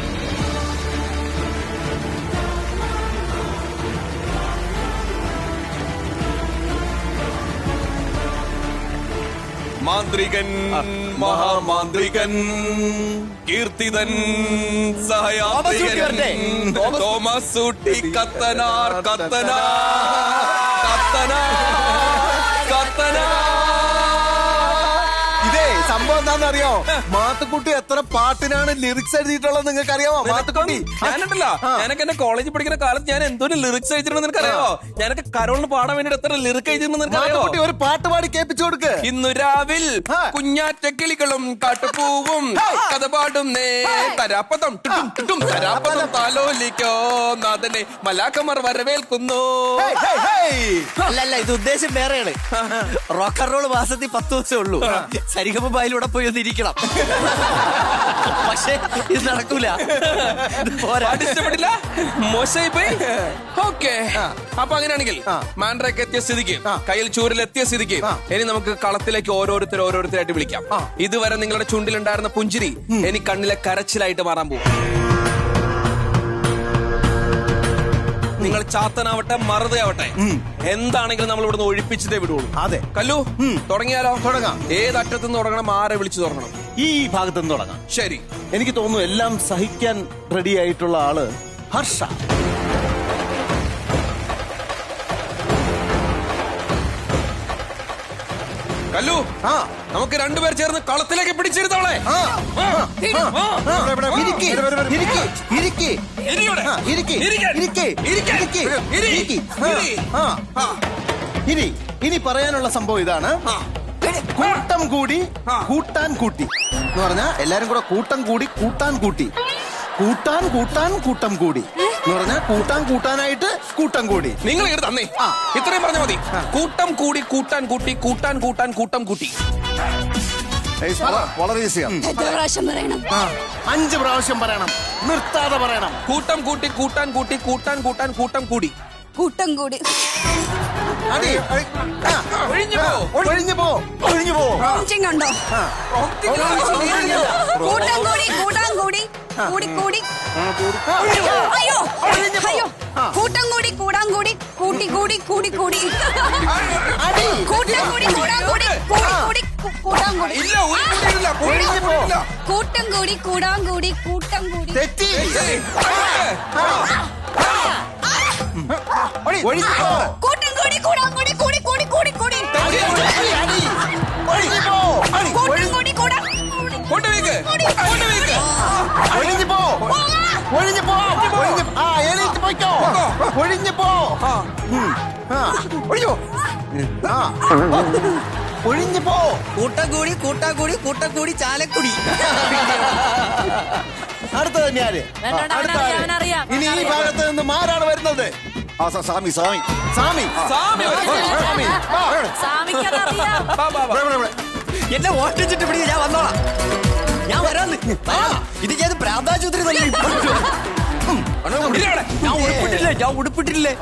മാന്ത്രികൻ, മഹാമാന്ത്രികൻ, കീർത്തിതൻ, സഹയാത്രികൻ, തോമസ് ഊട്ടി കത്തനാർ, സംഭവം എന്താണെന്നറിയോ? മാത്തുക്കുട്ടി എത്ര പാട്ടിനാണ് ലിറിക്സ് എഴുതിയിട്ടുള്ളത് നിങ്ങൾക്ക് അറിയാമോ? മാത്തുക്കുട്ടി ഞാനുണ്ടല്ലോ, ഞാനൊക്കെ എന്റെ കോളേജിൽ പഠിക്കുന്ന കാലത്ത് ഞാൻ എന്തോരം ലിറിക്സ് എഴുതിയിട്ടുണ്ടെന്ന് നിനക്കറിയാമോ? ഞാനൊക്കെ കരോളിന് പാടാൻ വേണ്ടിട്ട് എത്ര ലിറിക്സ് എഴുതിയിട്ടുണ്ടെന്ന് നിനക്കറിയാമോ? ഒരു പാട്ട് പാടി കേൾപ്പിച്ചു കൊടുക്ക്. ഇന്നു രാവിൽ കുഞ്ഞാറ്റ കിളികളും കാട്ടുപൂവും കഥ പാടും തരാപ്പതം തരാപ്പതം താലോലിക്കോ നാഥനെ മലാക്കമർ വരവേൽക്കുന്നു. അല്ല, ഇത് ഉദ്ദേശം വേറെയാണ്. റോക്ക് ആൻഡ് റോൾ മാസത്തിൽ 10 ദിവസമേ ഉള്ളൂ. സരിഗമ ബായിലൂടെ പോയി ഒന്ന് ഇരിക്കണം. പക്ഷേ ഇത് നടക്കൂല. ഇഷ്ടപ്പെട്ടില്ല, മോശമായി പോയി. ഓക്കെ, അപ്പൊ അങ്ങനെയാണെങ്കിൽ മാൻഡ്രയ്ക്ക് എത്തിയ സ്ഥിതിക്ക്, കയ്യിൽ ചൂരിലെത്തിയ സ്ഥിതിക്ക് ഇനി നമുക്ക് കളത്തിലേക്ക് ഓരോരുത്തരായിട്ട് വിളിക്കാം. ഇതുവരെ നിങ്ങളുടെ ചുണ്ടിലുണ്ടായിരുന്ന പുഞ്ചിരി ഇനി കണ്ണിലെ കരച്ചിലായിട്ട് മാറാൻ പോകും. നിങ്ങൾ ചാത്തനാവട്ടെ മറുതയാവട്ടെ എന്താണെങ്കിലും നമ്മൾ ഇവിടുന്ന് ഒഴിപ്പിച്ചതേ വിടുള്ളൂ. അതെ, കല്ലു, തുടങ്ങിയാലോ? തുടങ്ങാം. ഏത് അറ്റത്തുനിന്ന് തുടങ്ങണം? ആരെ വിളിച്ചു തുടങ്ങണം? ഈ ഭാഗത്തുനിന്ന് തുടങ്ങാം. ശരി, എനിക്ക് തോന്നുന്നു എല്ലാം സഹിക്കാൻ റെഡി ആയിട്ടുള്ള ആള് ഹർഷ. കല്ലു, നമുക്ക് രണ്ടുപേർ ചേർന്ന് കളത്തിലേക്ക് പിടിച്ചിരുന്നവളെ. ഇനി പറയാനുള്ള സംഭവം ഇതാണ്. കൂട്ടം കൂടി കൂട്ടാൻ കൂട്ടി എന്ന് പറഞ്ഞാൽ എല്ലാരും കൂടെ കൂട്ടം കൂടി കൂട്ടാൻ കൂട്ടി, കൂട്ടാൻ കൂട്ടം കൂടി എന്ന് പറഞ്ഞാൽ കൂട്ടാനായിട്ട് കൂട്ടം കൂടി. നിങ്ങൾ ഇങ്ങോട്ട് തന്നേ, ഇത്രയും പറഞ്ഞാൽ മതി. കൂട്ടം കൂടി കൂട്ടാൻ കൂട്ടി, കൂട്ടം കൂട്ടി. വളരെ ഈസിയാണ്. 5 പ്രാവശ്യം പറയണം, നിർത്താതെ പറയണം. കൂട്ടം കൂട്ടി കൂട്ടാൻ കൂട്ടി കൂട്ടം കൂടി. ഒഴിഞ്ഞു പോ. കണ്ടോ? കൂട്ടം കൂടി അയ്യോ കൂട്ടം കൂടി കൂടാൻ കൂടി കൂട്ടി കൂടി കൂടി കൂടി കൂട്ടം കൂടി കൂടാൻ കൂടി കൂടി കൂടാൻ കൂടി കൂട്ടം കൂടി കൂടാൻ കൂടി കൂട്ടം കൂടി തെറ്റി. കൂട്ടം കൂടി കൂടാൻ കൂടി കൂടി കൂടി കൂടി കൂടി കൂട്ടം കൂടി കൂടാൻ കൂട്ടം കൂടി ചാലക്കുടി. അടുത്ത തന്നെയാര്? ഇനി ഈ ഭാഗത്ത് നിന്ന് ആരാണ് വരുന്നത്? സാമി. എന്നെ ഓട്ടിച്ചിട്ട് പിടി, ഞാൻ വന്നോളാം. ഞാൻ വരാന്ന്. ഇത് ഞാൻ പ്രാന്താശുപത്രി ഞാൻ ഉടുപ്പിട്ടില്ലേ?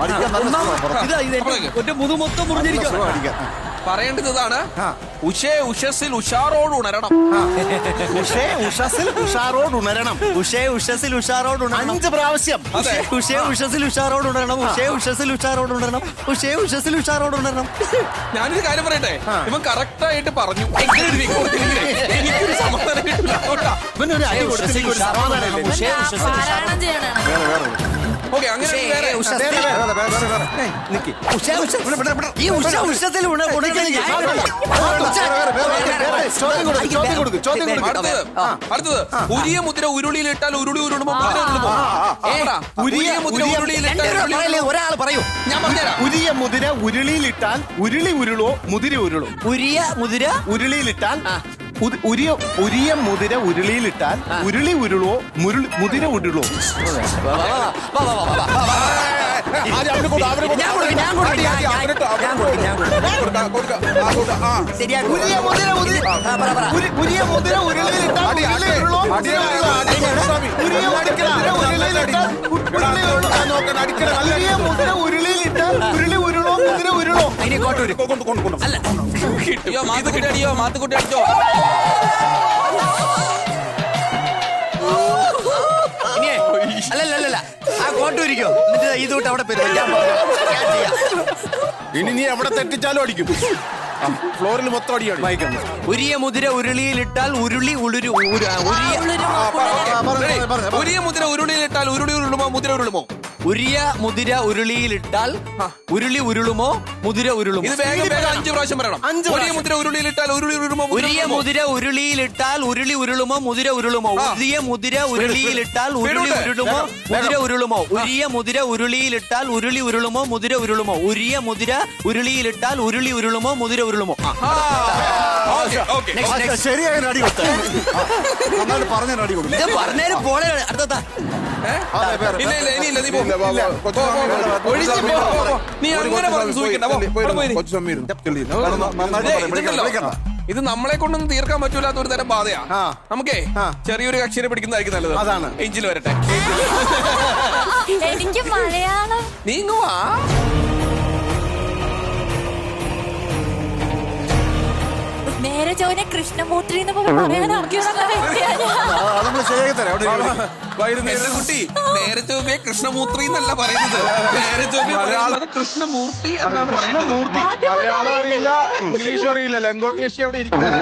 ഒറ്റ മുതു മൊത്തം മുറിഞ്ഞിരിക്കും. പറയേണ്ടതാണ് ഉഷസ്സിൽ ഉഷാറോട് ഉണരണം. ഉഷസ്സിൽ ഉഷാറോട് ഉണരണം. ഉഷസ്സിൽ ഉഷാറോട് ഉണരണം. 5 പ്രാവശ്യം. ഉഷസ്സിൽ ഉഷാറോട് ഉണരണം. ഉഷസ്സിൽ ഉഷാറോട് ഉണരണം. ഉഷസ്സിൽ ഉഷാറോട് ഉണരണം. ഞാനൊരു കാര്യം പറയട്ടെ, ഇവൻ കറക്റ്റ് ആയിട്ട് പറഞ്ഞു. എങ്ങനെ ഒരു വിക്ക് കൊടുത്തില്ലെങ്കിലേ എനിക്കൊരു സമാധാനം കിട്ടില്ല. ഇവനൊരു അടി കൊടുത്തില്ലെങ്കിൽ ഒരു സമാധാനമില്ല. പാരായണം ചെയ്യണം. ഓക്കെ, അങ്ങനെ വേറെ ഈ ഉഷത്തിൽ അടുത്തത് ഉരിയ മുദ്ര ഉരുളിയിലിട്ടാൽ ഉരുളി ഉരുളുമ്പോ മുദ്ര ഉരുളുമ്പോ. ഉരിയ മുദ്ര ഉരുളിയിലിട്ടാൽ ഒരാൾ പറയൂ, ഞാൻ പറഞ്ഞുതരാം. ഉരിയ മുതിര ഉരുളിയിലിട്ടാൽ ഉരുളി ഉരുളോ മുതിര ഉരുളോ. ഉരിയ മുതിര ഉരുളിയിലിട്ടാൽ ഉരിയ മുതിര ഉരുളിയിലിട്ടാൽ ഉരുളി ഉരുളോ മുതിര ഉരുളോ. ഉരിയ മുതിര ഉരുളിയിലിട്ടാൽ ഉരുളി ഉരുളോ മുതിര ഉരുളോ. അല്ല കിട്ടിയോ മാത്തുക്കുട്ടി അടിയോ, മാത്തുക്കുട്ടി അടിച്ചോ. അല്ലല്ല ആ കോട്ടൂരിക്കോ, എന്നിട്ട് ഇത് തൊട്ട് അവിടെ പെരുമാ. ഇനി നീ എവിടെ തെറ്റിച്ചാലും അടിക്കും. ഫ്ലോറിൽ മൊത്തം അടിയാണ്. ഉരിയ മുതിര ഉരുളിയിലിട്ടാൽ ഉരുളി ഉരുളി ഉരിയ മുദ്ര ഉരുളിയിലിട്ടാൽ ഉരുളി ഉരുളുമോ മുദ്ര ഉരുളുമോ. ഉരിയ മുതിര ഉരുളിയിലിട്ടാൽ ഉരുളി ഉരുളുമോ മുതിര ഉരുളുമോ. ഇത് വേഗം 5 പ്രാവശ്യം പറയണം. ഉരിയ മുദ്ര ഉരുളിയിലിട്ടാൽ ഉരുളി ഉരുളുമോ. ഉരിയ മുതിര ഉരുളിയിലിട്ടാൽ ഉരുളി ഉരുളുമോ മുതിര ഉരുളുമോ. ഉരിയ മുതിര ഉരുളിയിലിട്ടാൽ ഉരുളി ഉരുളുമോ മുതിര ഉരുളുമോ. ഉരിയ മുതിര ഉരുളിയിലിട്ടാൽ ഉരുളി ഉരുളുമോ മുതിര ഉരുളുമോ. ഉരിയ മുതിര ഉരുളിയിലിട്ടാൽ ഉരുളി ഉരുളുമോ മുതിര ഉരുളുമോ. ശരിയായ അടി കൊടുത്ത പറഞ്ഞ അടി കൊടുക്കും. ഇത് പറഞ്ഞാലും പോലെ അടുത്ത നീ അങ്ങനെ പറഞ്ഞു സൂചിക്കണ്ട. ഇത് നമ്മളെ കൊണ്ടൊന്നും തീർക്കാൻ പറ്റൂലാത്ത ഒരു തരം ബാധയാ. നമുക്കേ ചെറിയൊരു കക്ഷിയെ പിടിക്കുന്നതായിരിക്കും നല്ലത്. അതാണ്. എഞ്ചിൽ വരട്ടെ. എനിക്ക് മലയാളം നീങ്ങുവാ. നേരെ ചോദിനെ കൃഷ്ണമൂർത്തി എന്ന് പറയാൻ അറിയാനുള്ള വ്യക്തിയാണ്. എന്റെ കുട്ടി നേരെ ചൊവ്വേ കൃഷ്ണമൂർത്തി എന്നല്ല പറയുന്നത്. നേരെ ചൊവ്വേ കൃഷ്ണമൂർത്തി എന്നാണ് പറയുന്നത്. മലയാളം അറിയില്ല, ഇംഗ്ലീഷ് അറിയില്ല, ലങ്കോട്ടേഷ്യ അവിടെ ഇരിക്കുന്നത്.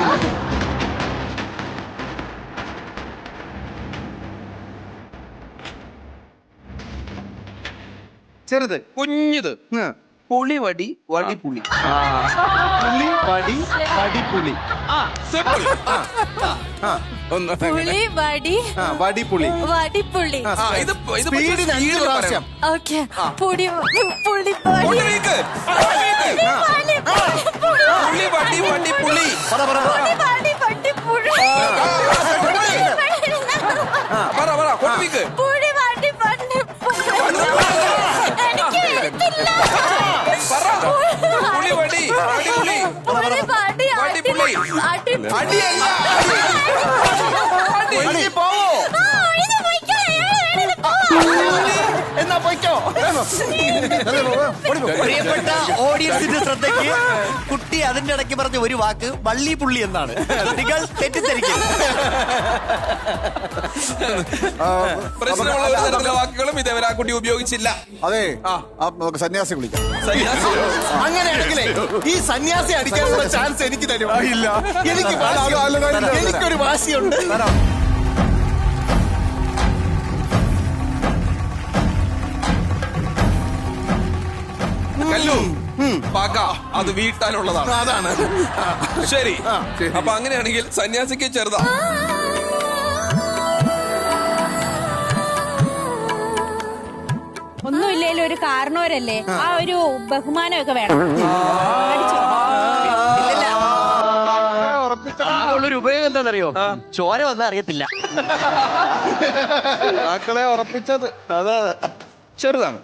ചെറുത് കുഞ്ഞത് പുളി വടി വടിപുളി. പുളി വടി വടിപുളി. പുളി വടി വടിപുളി. വടിപ്പുള്ളി. സ്പീഡിന് 5 പ്രാവശ്യം. ഓക്കെ. പുളി പുളി പുളി വടി വടിപുളി. വടി വടിപ്പുള്ളി. പറ കൊട്ടിക്ക്. പുളി വടി എനിക്ക് എഴുത്തില്ല. പുളി വടി വടിപുളി. വടിപുളി അടിയല്ല. എന്നാ പോയിക്കോ. പ്രിയപ്പെട്ട ഓഡിയൻസിന്റെ ശ്രദ്ധയ്ക്ക് കുട്ടി അതിന്റെ ഇടയ്ക്ക് പറഞ്ഞ ഒരു വാക്ക് വള്ളിപ്പുള്ളി എന്നാണ്. നിങ്ങൾ തെറ്റിദ്ധരിക്കരുത്. പ്രശ്നമുള്ള ഒരു തരത്തിലുള്ള വാക്കുകളും ഇതേവരെ ആ കുട്ടി ഉപയോഗിച്ചില്ല. അതെ, സന്യാസി വിളിക്കാം. അങ്ങനെയാണെങ്കിലേ ഈ സന്യാസി അടിക്കാനുള്ള ചാൻസ് എനിക്ക് തരുമോ? ഇല്ല. എനിക്കൊരു വാശിയുണ്ട്. കല്ലു പക അത് വീട്ടാനുള്ളതാണ്. അതാണ്. ശരി, അപ്പൊ അങ്ങനെയാണെങ്കിൽ സന്യാസിക്ക് ചെറുതാ. ഒന്നുമില്ലേലും ഒരു കാരണവരല്ലേ, ആ ഒരു ബഹുമാനമൊക്കെ വേണം. ഉള്ളൊരു ഉപയോഗം എന്താണെന്നറിയോ? ചോര വന്നാൽ അറിയത്തില്ല. മക്കളെ ഉറപ്പിച്ചത് അതാ ചെറുതാണ്.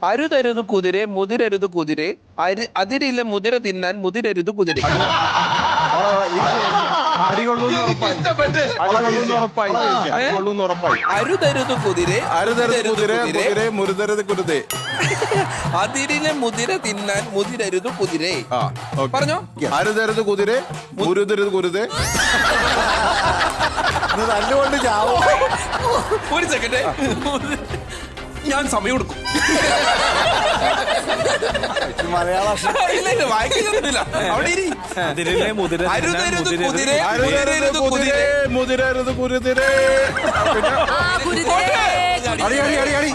അരുതരുത് കുതിരെ മുതിരരുത് കുതിരെ, അതിരില്ല മുതിര തിന്നാൻ മുതിരരുത് കുതിര. അരുതരുത് കുതിരെ അരുതരുത് കുതിരെ കുതിരെ മുരുതരുത് കുരുതേ. അതിരിലെ മുതിര തിന്നാൻ മുതിരരുത് കുതിരെ. പറഞ്ഞോ. അരുതരുത് കുതിരെ മുരുതരുത് കുരുതേ. തല്ലുകൊണ്ട് ചാവോ. ഒരു സെക്കൻഡ്, ഞാൻ സമയം കൊടുക്കും. മലയാളം ഇല്ല, വായിക്കുന്നില്ല. അവിടെ ഇരി. അരുതരുത് കുതിരെ മുതിരരുത് കുതിരെ. മുതിരരുത് കുരുതിരെ. അടി അടി അടി അടി.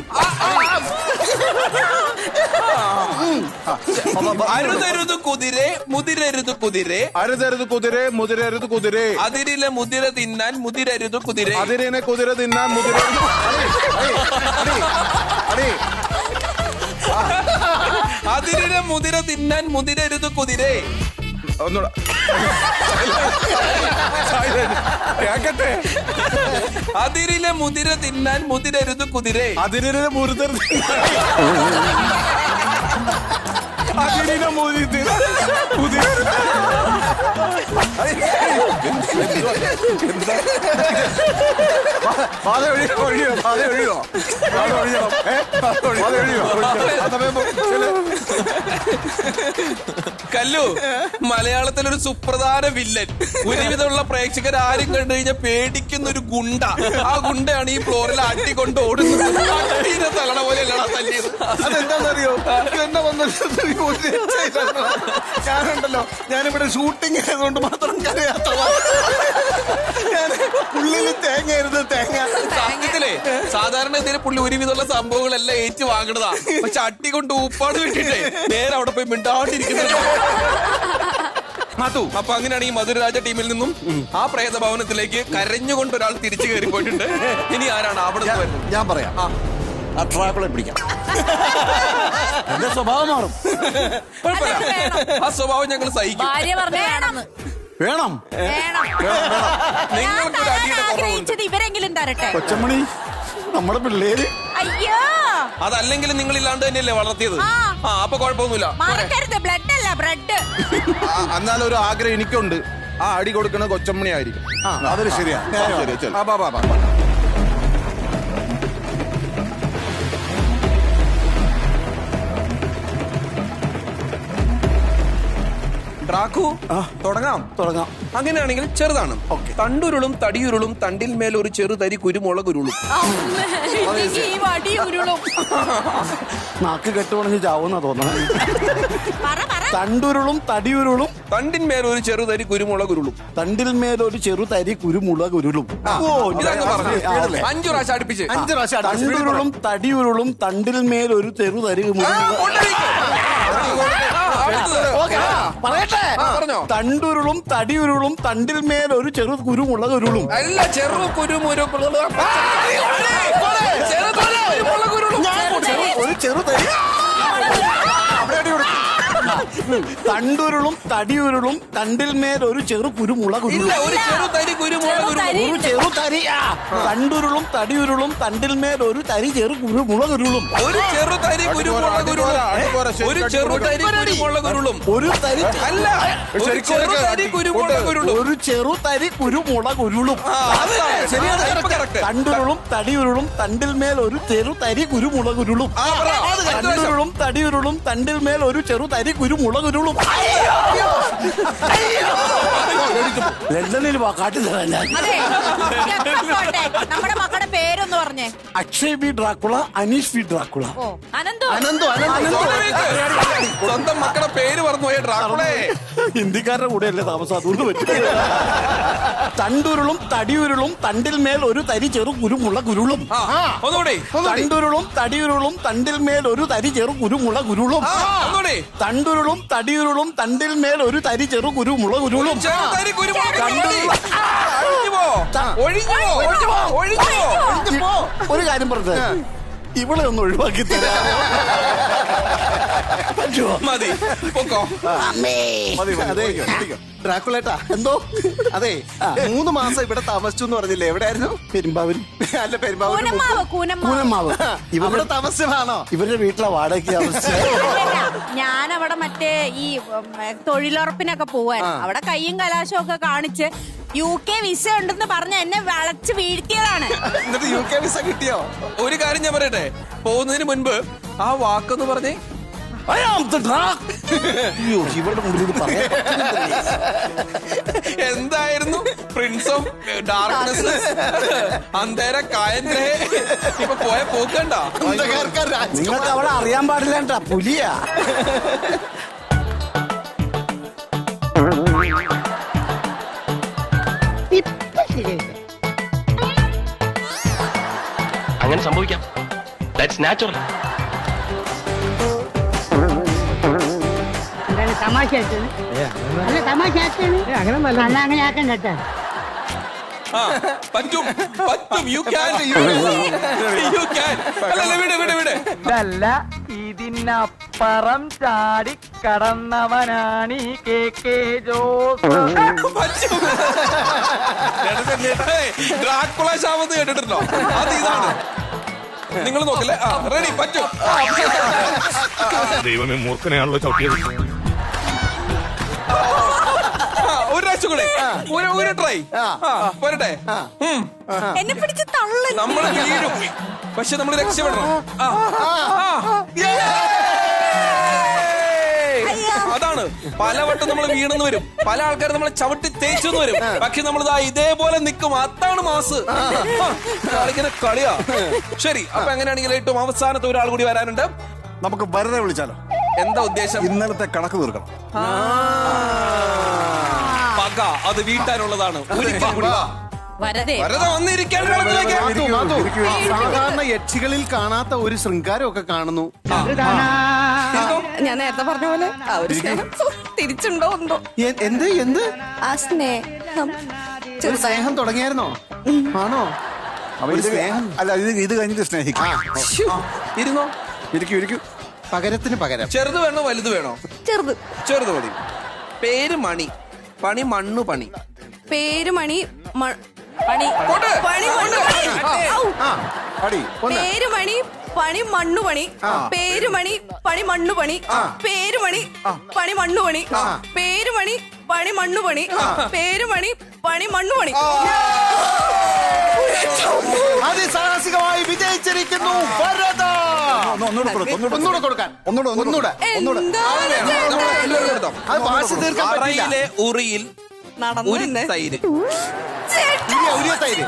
അരുതരുത് കുതിരെ മുതിരരുത് കുതിരെ. അരുതരുത് കുതിരെ മുതിരരുത് കുതിരെ. അതിരിലെ മുതിര തിന്നാൻ മുതിരരുത് കുതിരെ. അതിരിനെ കുതിര തിന്നാൻ മുതിര. അതിരിലെ മുതിര തിന്നാൻ മുതിരരുത് കുതിരെ. ഒന്നുകൂടെ കേക്കട്ടെ. അതിരിലെ മുതിര തിന്നാൻ മുതിരരുത് കുതിരെ. അതിരിനെ മുരുതരുത്. അതിരിനെ മുരുതരുത് കുതിര. കല്ലു, മലയാളത്തിലൊരു സുപ്രധാന വില്ലൻ. ഒരുവിധമുള്ള പ്രേക്ഷകർ ആരും കണ്ടു കഴിഞ്ഞാൽ പേടിക്കുന്ന ഒരു ഗുണ്ട. ആ ഗുണ്ടയാണ് ഈ ഫ്ലോറിൽ അട്ടിക്കൊണ്ട് ഓടുന്നത്. അട്ടീനെ തലണ പോലെ അല്ലടാ തല്ലിയത്. അതെന്താണെന്നറിയോ? എന്നെ ഞാനുണ്ടല്ലോ, ഞാനിവിടെ ഷൂട്ടിംഗ് ആയതുകൊണ്ട് മാത്രം കരയാത്തതാ. ഞാൻ ഉള്ളിൽ തേങ്ങയായിരുന്നു, തേങ്ങ. സത്യത്തിലേ സാധാരണ ഇതിന് പുള്ളി ഒരുവിധമുള്ള സംഭവങ്ങളെല്ലാം ഏറ്റു വാങ്ങണതാ. പക്ഷെ അട്ടി കൊണ്ട് ഊപ്പാട് വിട്ടിട്ടേ നേരെ അവിടെ പോയി മിണ്ടാണ്ടിരിക്കുന്നുണ്ട്. അപ്പൊ അങ്ങനെയാണ് ഈ മധുരരാജ ടീമിൽ നിന്നും ആ പ്രേതഭവനത്തിലേക്ക് കരഞ്ഞുകൊണ്ട് ഒരാൾ തിരിച്ചു കയറി പോയിട്ടുണ്ട്. ഇനി ആരാണ് അവിടെ നിന്ന് വരുന്നത്? ഞാൻ പറയാം. ആ ട്രാക്കുളെ പിടിക്കാം. എന്റെ സ്വഭാവം മാറും. കുഴപ്പമില്ല, ആ സ്വഭാവം ഞങ്ങൾ സഹിക്കും. ഭാര്യ പറഞ്ഞു വേണമെന്ന്. വേണം. നിങ്ങൾക്കൊരു അടിയുടെ കുറവുണ്ട്. ആഗ്രഹിച്ചത് ഇവരെങ്കിലും തരട്ടെ. കൊച്ചമണി നമ്മുടെ പിള്ളേര്. അയ്യോ, അതല്ലെങ്കിലും നിങ്ങൾ ഇല്ലാണ്ട് തന്നെയല്ലേ വളർത്തിയത്. അപ്പൊ കുഴപ്പമൊന്നുമില്ല. മറക്കരുത്, ബ്ലഡ് അല്ല ബ്രെഡ്. എന്നാലും ഒരു ആഗ്രഹം എനിക്കുണ്ട്. ആ അടി കൊടുക്കണ കൊച്ചമ്മണി ആയിരിക്കും. അതൊരു ശരിയാ. ഡ്രാക്കു, തുടങ്ങാം. അങ്ങനെയാണെങ്കിൽ ചെറുതാണ്. തണ്ടുരുളും തടിയുരുളും തണ്ടിൽ മേലൊരു ചെറുതരി കുരുമുളകുരുളും. ഈ വടി ഉരുളും. നാക്ക് കെട്ടുപണഞ്ഞ് ചാവുന്ന തോന്നണം. തണ്ടുരുളും തടിയുരുളും തണ്ടിന്മേലൊരു ചെറുതരി കുരുമുളകുരുളും. തണ്ടിൽ മേലൊരു ചെറുതരി കുരുമുളകുരുളും. ഇതങ്ങ് പറഞ്ഞു 5 പ്രാവശ്യം അടുപ്പിച്ച്. തണ്ടുരുളും തടിയുരുളും തണ്ടിൽ മേലൊരു ചെറുതരി പറയട്ടെ. തണ്ടുരുളും തടിയുരുളും തണ്ടിൽ മേലൊരു ചെറു കുരുമുളകുരുളും. അല്ല, ചെറു കുരുമുളകുരുളും. ഒരു ചെറുതരി. തണ്ടുരുളും തടിയുരുളും തണ്ടിൽ മേലൊരു ചെറു കുരുമുളകുരുളും. ഒരു ചെറുതരി കുരുമുളകുരുളും. ഒരു ചെറുതരി. തണ്ടുരുളും തടിയുരുളും തണ്ടിൽ മേലൊരു തരി ചെറു കുരുമുളകുരുളും. ഒരു ചെറുതരി കുരുമുളകുരുളും. ഒരു ചെറുതരി കുരുമുളകുരുളും. ഒരു തരി അല്ല, ഒരു ചെറുതരി കുരുമുളകുരുളും. ഒരു ചെറുതരി കുരുമുളകുരുളും. തണ്ടുരുളും തടിയുരുളും തണ്ടിൽ മേൽ ഒരു ചെറുതരി കുരുമുളകുരുളും. തണ്ടുരുളും തടിയുരുളും തണ്ടിൽ മേൽ ഒരു ചെറുതരി കുരുമുളകുരുളും. ലണ്ടനിൽ കാട്ടി തരാൻ ഞാൻ. നമ്മുടെ മക്കളുടെ പേരൊന്ന് പറഞ്ഞേ. Akshay B Dracula, Aneesh B Dracula. സ്വന്തം മക്കളുടെ പേര് പറഞ്ഞു പോയ ഡ്രാക്കുളേ. ഹിന്ദിക്കാരുടെ കൂടെയല്ലേ താമസം, അതുകൊണ്ട് പറ്റില്ല. തണ്ടുരുളും തടിയുരുളും തണ്ടിൽ മേൽ ഒരു തരി ചെറു കുരുമുളകുരുളും. തണ്ടുരുളും തടിയുരുളും തണ്ടിൽ മേൽ ഒരു തരി ചെറു കുരുമുളകുരുളും. തണ്ടുരുളും തടിയുരുളും തണ്ടിൽ മേൽ ഒരു തരി ചെറു കുരുമുളകുരുളും. ഒഴിഞ്ഞു ഒരു കാര്യം പറഞ്ഞത്, ഇവളെ ഒന്ന് ഒഴിവാക്കി തരാം. മതി പൊക്കോ. ഡ്രാക്കുളേട്ടാ എന്തോ അതെ 3 മാസം ഇവിടെ താമസിച്ചു എന്ന് പറഞ്ഞില്ലേ? എവിടെയായിരുന്നു? പെരുമ്പാവൂർ. അല്ല പെരുമ്പാവൂർ കൂനമാവ്. ഇവിടെ താമസിച്ചതാണോ? ഇവരുടെ വീട്ടിലെ വാടകയ്ക്ക് താമസിച്ചത്. ഞാൻ അവിടെ മറ്റേ ഈ തൊഴിലുറപ്പിനൊക്കെ പോവാൻ അവിടെ കയ്യും കലാശവും ഒക്കെ കാണിച്ച് UK വിസ ഉണ്ടെന്ന് പറഞ്ഞ എന്നെ വളച്ച് വീഴ്ത്തിയതാണ്. എന്നിട്ട് UK വിസ കിട്ടിയോ? ഒരു കാര്യം ഞാൻ പറയട്ടെ, പോകുന്നതിന് മുൻപ് ആ വാക്കൊന്ന് പറഞ്ഞേ. ഇവരുടെ മുമ്പിൽ ഇത് പറയാൻ എന്തായിരുന്നു? പ്രിൻസ് ഓഫ് ഡാർക്ക്നെസ്, അന്തേര കായന്റെ ഇപ്പൊ പോയ പോക്കണ്ട. നിങ്ങൾക്ക് അവളെ അറിയാൻ പാടില്ല, പുലിയാ. അങ്ങനെ സംഭവിക്കാം. That's natural. തമാശ അല്ല തമാശ അങ്ങനെ ആക്കണ്ട കേട്ടോ. പറ്റും പറ്റും. You can you can. അല്ല വിട്. ഇതല്ല, ഇതിനപ്പുറം ചാടി കടന്നവനാണ് ഈ KK ജോസ്. ഡ്രാക്കുള ശാപത്ത് കേട്ടിട്ടുണ്ടോ? അത് ഇതാണ്. നിങ്ങൾ നോക്കില്ലേ? റെഡി, പറ്റും. ദൈവമേ, മൂർഖനെയാണല്ലോ ചവിട്ടിയത്. ഒരു പ്രാവശ്യം കൂടെ ഒരു ട്രൈ പോരട്ടെ. എന്നെ പിടിച്ച് തള്ളു. നമ്മൾ വീഴും, പക്ഷെ നമ്മൾ രക്ഷപ്പെടണം. അതാണ്, പലവട്ടം നമ്മൾ വീണെന്ന് വരും, പല ആൾക്കാരും നമ്മളെ ചവിട്ടി തേച്ചെന്ന് വരും, പക്ഷെ നമ്മൾ ഇതേപോലെ നിൽക്കും. അതാണ് മാസ്. കളിക്കുന്ന കളിയാ. ശരി, അപ്പൊ എങ്ങനെയാണെങ്കിൽ ഏറ്റവും അവസാനത്തെ ഒരാൾ കൂടി വരാനുണ്ട്. നമുക്ക് വെറുതെ വിളിച്ചാലോ? എന്താ ഉദ്ദേശം? ഇന്നലത്തെ കണക്ക് തീർക്കണം. പക അത് വീട്ടാനുള്ളതാണ്. ഒരിക്കൽ കൂടി വാ. വരദേ വന്നിരിക്കാൻ. സാധാരണ യക്ഷികളിൽ കാണാത്ത ഒരു ശൃംഗാരമൊക്കെ കാണുന്നു. ഞാൻ നേരത്തെ പറഞ്ഞ പോലെ ആ ഒരു സ്നേഹം തിരിച്ചുണ്ടോ എന്തോ. എന്ത് ആ സ്നേഹം ഒരു സ്നേഹം തുടങ്ങിയായിരുന്നോ? ആണോ? അല്ല, ഇത് കഴിഞ്ഞിട്ട് സ്നേഹിക്കാം. ഇരുന്നോ? ഇരിക്കൂ. പകരത്തിന് പകരം. ചെറുത് വേണോ വലുത് വേണോ? ചെറുത് മതി. പേര് മണി, പണി മണ്ണു പണി. പേര് മണി പണി പേരുമണി പണി മണ്ണുപണി. പേരുമണി പണി മണ്ണുപണി. പേരുമണി പണി മണ്ണുപണി. പേരുമണി പണി മണ്ണുപണി. പേരുമണി പണി മണ്ണുപണി. അതിസാഹസികമായി വിജയിച്ചിരിക്കുന്നു വരദ. ഒന്നുകൂടെ കൊടുക്കാൻ. ഒന്നുകൂടെ. അത് ഭാഷ തീർക്കാൻ പറ്റില്ല. ഉറിയിൽ തൈര്.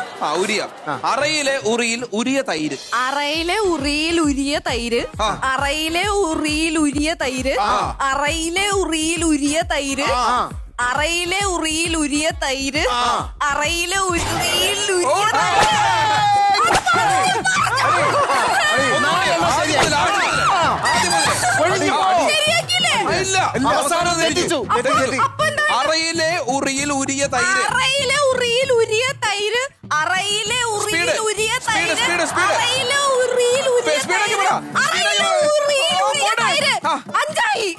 അറയിലെ ഉറിയിൽ ഉരിയ തൈര്. അറയിലെ ഉറിയിൽ ഉരിയ തൈര്. അറയിലെ ഉറിയിൽ ഉരിയ തൈര്. അറയിലെ ഉറിയിൽ ഉരിയ തൈര്. അറയിലെ ഉറിയിൽ ഉരിയ തൈര്. അറയിലെ ഉരിയിൽ ഉരിയ അറയിലെ ഉറിയിൽ ഉരിയ തൈര്. അറയിലെ ഉറിയിൽ ഉരിയ തൈര്. അറയിലെ ഉറിയിൽ ഉരിയ തൈര്. അറയിലെ ഉറിയിൽ ഉരിയ തൈര്. അറയിലെ ഉറിയിൽ ഉരിയ തൈര്. അഞ്ചായി.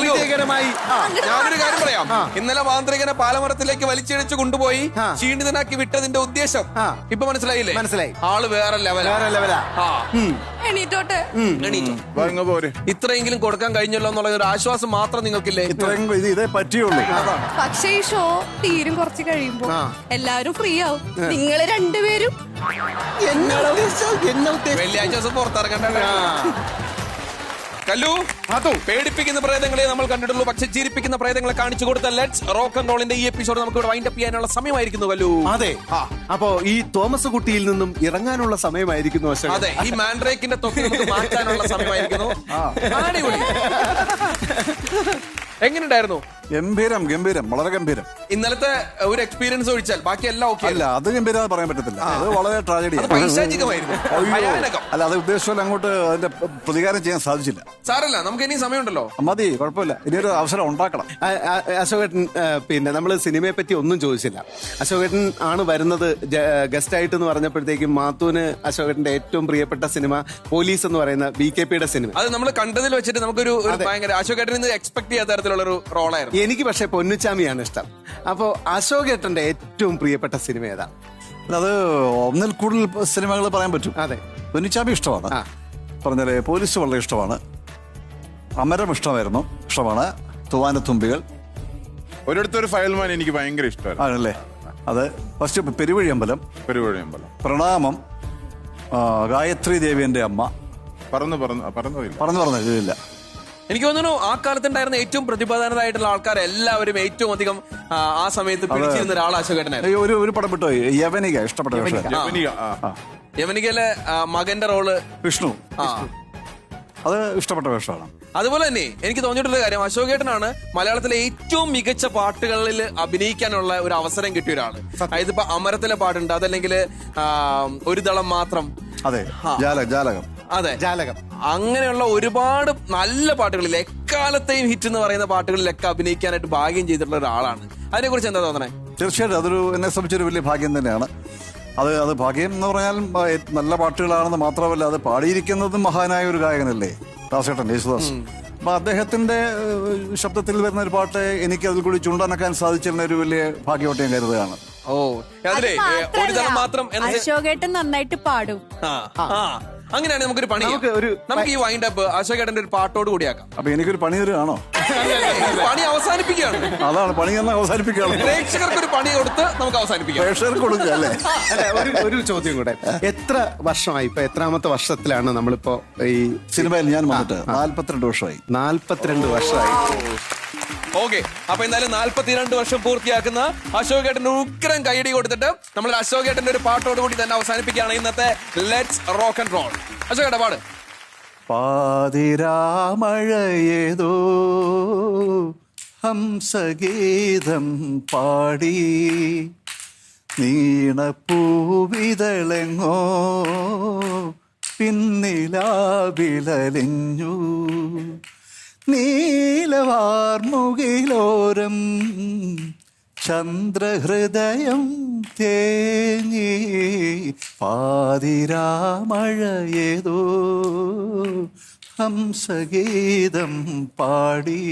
വിജയകരമായി. ഞാനൊരു കാര്യം പറയാം. ഇന്നലെ മാന്ത്രികനെ പാലമരത്തിലേക്ക് വലിച്ചിഴച്ച് കൊണ്ടുപോയി ക്ഷീണിതനാക്കി വിട്ടതിന്റെ ഉദ്ദേശം ഇപ്പൊ മനസ്സിലായില്ലേ? മനസ്സിലായി. ആള് വേറെ ലെവലാ. എണീറ്റോട്ടെ. ഇത്രയെങ്കിലും കൊടുക്കാൻ കഴിഞ്ഞല്ലോ എന്നുള്ള ഒരു ആശ്വാസം മാത്രം നിങ്ങൾക്കില്ലേ? ഇതേ പറ്റിയുള്ളൂ. പക്ഷേ ഈ ഷോ തീരും കുറച്ച് കഴിയുമ്പോ എല്ലാവരും ഫ്രീ ആവും. നിങ്ങള് രണ്ടുപേരും വെള്ളിയാഴ്ച ദിവസം പുറത്തിറങ്ങണ്ട. കല്ലു, പേടിപ്പിക്കുന്ന പ്രേതങ്ങളെ നമ്മൾ കണ്ടിട്ടുള്ളൂ, പക്ഷെ ചിരിപ്പിക്കുന്ന പ്രേതങ്ങളെ കാണിച്ചു കൊടുത്ത ലെറ്റ്സ് റോക്ക് ആൻഡ് റോളിന്റെ ഈ എപ്പിസോഡ് നമുക്ക് ഇവിടെ വൈൻഡ് അപ്പ് ചെയ്യാനുള്ള സമയമായിരിക്കുന്നു. കല്ലു, അതെ. അപ്പോ ഈ തോമസ് കുട്ടിയിൽ നിന്നും ഇറങ്ങാനുള്ള സമയമായിരിക്കുന്നു. അതെ, ഈ മാൻഡ്രേക്കിന്റെ തൊപ്പി നമുക്ക് മാറ്റാനുള്ള സമയമായിരിക്കുന്നു. എങ്ങനെയുണ്ടായിരുന്നു? ഗംഭീരം ഗംഭീരം, വളരെ ഗംഭീരം. ഇന്നലത്തെ ഒരു എക്സ്പീരിയൻസ് ഒഴിച്ചാൽ ബാക്കി എല്ലാം ഓക്കെ അല്ല, അത് ഗംഭീരം പറയാൻ പറ്റത്തില്ല. അത് വളരെ ട്രാജഡിയാണ്. അല്ല, അത് ഉദ്ദേശിച്ചാൽ അങ്ങോട്ട് അതിന്റെ പ്രതികാരം ചെയ്യാൻ സാധിച്ചില്ല. സാരല്ല, നമുക്ക് ഇനി സമയമുണ്ടല്ലോ. മതി, കുഴപ്പമില്ല. ഇനിയൊരു അവസരം ഉണ്ടാക്കണം. അശോകേട്ടൻ, പിന്നെ നമ്മള് സിനിമയെ പറ്റി ഒന്നും ചോദിച്ചില്ല. അശോകേട്ടൻ ആണ് വരുന്നത് ഗസ്റ്റ് ആയിട്ട് എന്ന് പറഞ്ഞപ്പോഴത്തേക്കും മാത്തൂന് അശോകേട്ടന്റെ ഏറ്റവും പ്രിയപ്പെട്ട സിനിമ പോലീസ് എന്ന് പറയുന്ന BKPയുടെ സിനിമ. അത് നമ്മൾ കണ്ടതിൽ വെച്ചിട്ട് നമുക്കൊരു ഭയങ്കര അശോകേട്ടൻ എക്സ്പെക്ട് ചെയ്യാത്ത തരത്തിലുള്ള ഒരു റോളായിരുന്നു. എനിക്ക് പക്ഷെ പൊന്നുച്ചാമിയാണ് ഇഷ്ടം. അപ്പോ അശോകേട്ടന്റെ ഏറ്റവും പ്രിയപ്പെട്ട സിനിമ ഏതാണ്? അത് ഒന്നിൽ കൂടുതൽ സിനിമകൾ പറയാൻ പറ്റും. അതെ, പൊന്നിച്ചാമി ഇഷ്ടമാണ്. പറഞ്ഞാല് പോലീസ് വളരെ ഇഷ്ടമാണ്. അമരം ഇഷ്ടമാണ്. തൂവാനത്തുമ്പികൾ. ഒരിടത്തൊരു ഫയൽമാൻ എനിക്ക് ഭയങ്കര ഇഷ്ടമാണ്. ആണല്ലേ? അത് ഫസ്റ്റ് പെരുവഴിയമ്പലം, പ്രണാമം, ഗായത്രി ദേവിയന്റെ അമ്മ, പറഞ്ഞു ഇതില്ല. എനിക്ക് തോന്നുന്നു ആ കാലത്തുണ്ടായിരുന്ന ഏറ്റവും പ്രതിഭാധാനരായിട്ടുള്ള ആൾക്കാർ എല്ലാവരും ഏറ്റവും അധികം ആ സമയത്ത് പിടിച്ചിരുന്ന ഒരാൾ അശോകേട്ടനായിരുന്നു. ഒരു പടം വിട്ടോ, യവനിക. ഇഷ്ടപ്പെട്ട യവനികയിലെ മകന്റെ റോള് വിഷ്ണു. അത് ഇഷ്ടപ്പെട്ട വേഷമാണ്. അതുപോലെ തന്നെ എനിക്ക് തോന്നിയിട്ടുള്ള കാര്യം, അശോകേട്ടനാണ് മലയാളത്തിലെ ഏറ്റവും മികച്ച പാട്ടുകളിൽ അഭിനയിക്കാനുള്ള ഒരു അവസരം കിട്ടിയ ഒരാള്. അതായത് ഇപ്പൊ അമരത്തിലെ പാട്ടുണ്ട്, അതല്ലെങ്കിൽ ഒരു ദളം മാത്രം. അതെ, ജാലകം. അതെ, ജാലകം. അങ്ങനെയുള്ള ഒരുപാട് നല്ല പാട്ടുകളിൽ എക്കാലത്തെയും ഹിറ്റ് എന്ന് പറയുന്ന പാട്ടുകളിലൊക്കെ അഭിനയിക്കാനായിട്ട് ഭാഗ്യം ചെയ്തിട്ടുള്ള ഒരാളാണ്. അതിനെ കുറിച്ച് എന്താ തോന്നണേ? തീർച്ചയായിട്ടും അതൊരു എന്നെ സംബന്ധിച്ചൊരു വലിയ ഭാഗ്യം തന്നെയാണ്. അത് ഭാഗ്യം എന്ന് പറഞ്ഞാൽ നല്ല പാട്ടുകളാണെന്ന് മാത്രമല്ല, അത് പാടിയിരിക്കുന്നതും മഹാനായ ഒരു ഗായകനല്ലേ, ദാസേട്ടൻ യേശുദാസ്. അപ്പൊ അദ്ദേഹത്തിന്റെ ശബ്ദത്തിൽ വരുന്ന ഒരു പാട്ട് എനിക്ക് അതിൽ കൂടി ചുണ്ടനക്കാൻ സാധിച്ചിരുന്ന ഒരു വലിയ ഭാഗ്യമായിട്ട് ഞാൻ കരുതുകയാണ്. ഒരു ദളം മാത്രം. അശോകേട്ടൻ നന്നായിട്ട് പാടും. അങ്ങനെയാണെങ്കിൽ നമുക്കൊരു പണി, നമുക്ക് ഈ വൈൻഡ് അപ്പ് അശോകേട്ടന്റെ ഒരു പാട്ടോട് കൂടിയാക്കാം. അപ്പൊ എനിക്കൊരു പണി തരുവാണോ? പണി അവസാനിപ്പിക്കുകയാണ്. അതാണ് പണി തന്നെ അവസാനിപ്പിക്കുകയാണ്. പ്രേക്ഷകർക്ക് ഒരു പണി കൊടുത്ത് നമുക്ക് അവസാനിപ്പിക്കാം. പ്രേക്ഷകർക്ക് കൊടുക്കുക അല്ലേ? ഒരു ചോദ്യം കൂടെ, എത്ര വർഷമായി, ഇപ്പൊ എത്രാമത്തെ വർഷത്തിലാണ് നമ്മളിപ്പോ ഈ സിനിമയിൽ ഞാൻ വന്നിട്ട്? 42 വർഷമായി. 42 വർഷമായി. ഓക്കെ, അപ്പൊ എന്തായാലും 42 വർഷം പൂർത്തിയാക്കുന്ന അശോകേട്ടന് ഉഗ്രം കൈയടി കൊടുത്തിട്ട് നമ്മൾ അശോകേട്ടന്റെ ഒരു പാട്ടോട് കൂടി തന്നെ അവസാനിപ്പിക്കുകയാണ് ഇന്നത്തെ ലെറ്റ്സ് റോക്ക് ആൻഡ് റോൾ. അശോകേട്ട പാട്. പാതിരാമഴയേതോ ഹംസഗീതം പാടി നീണപ്പൂവിതളെങ്ങോ പിന്നിലാവിലലിഞ്ഞു നീലവാർമുകിലോരം ചന്ദ്രഹൃദയം തേങ്ങി പാതിരാമഴയേതോ ഹംസഗീതം പാടി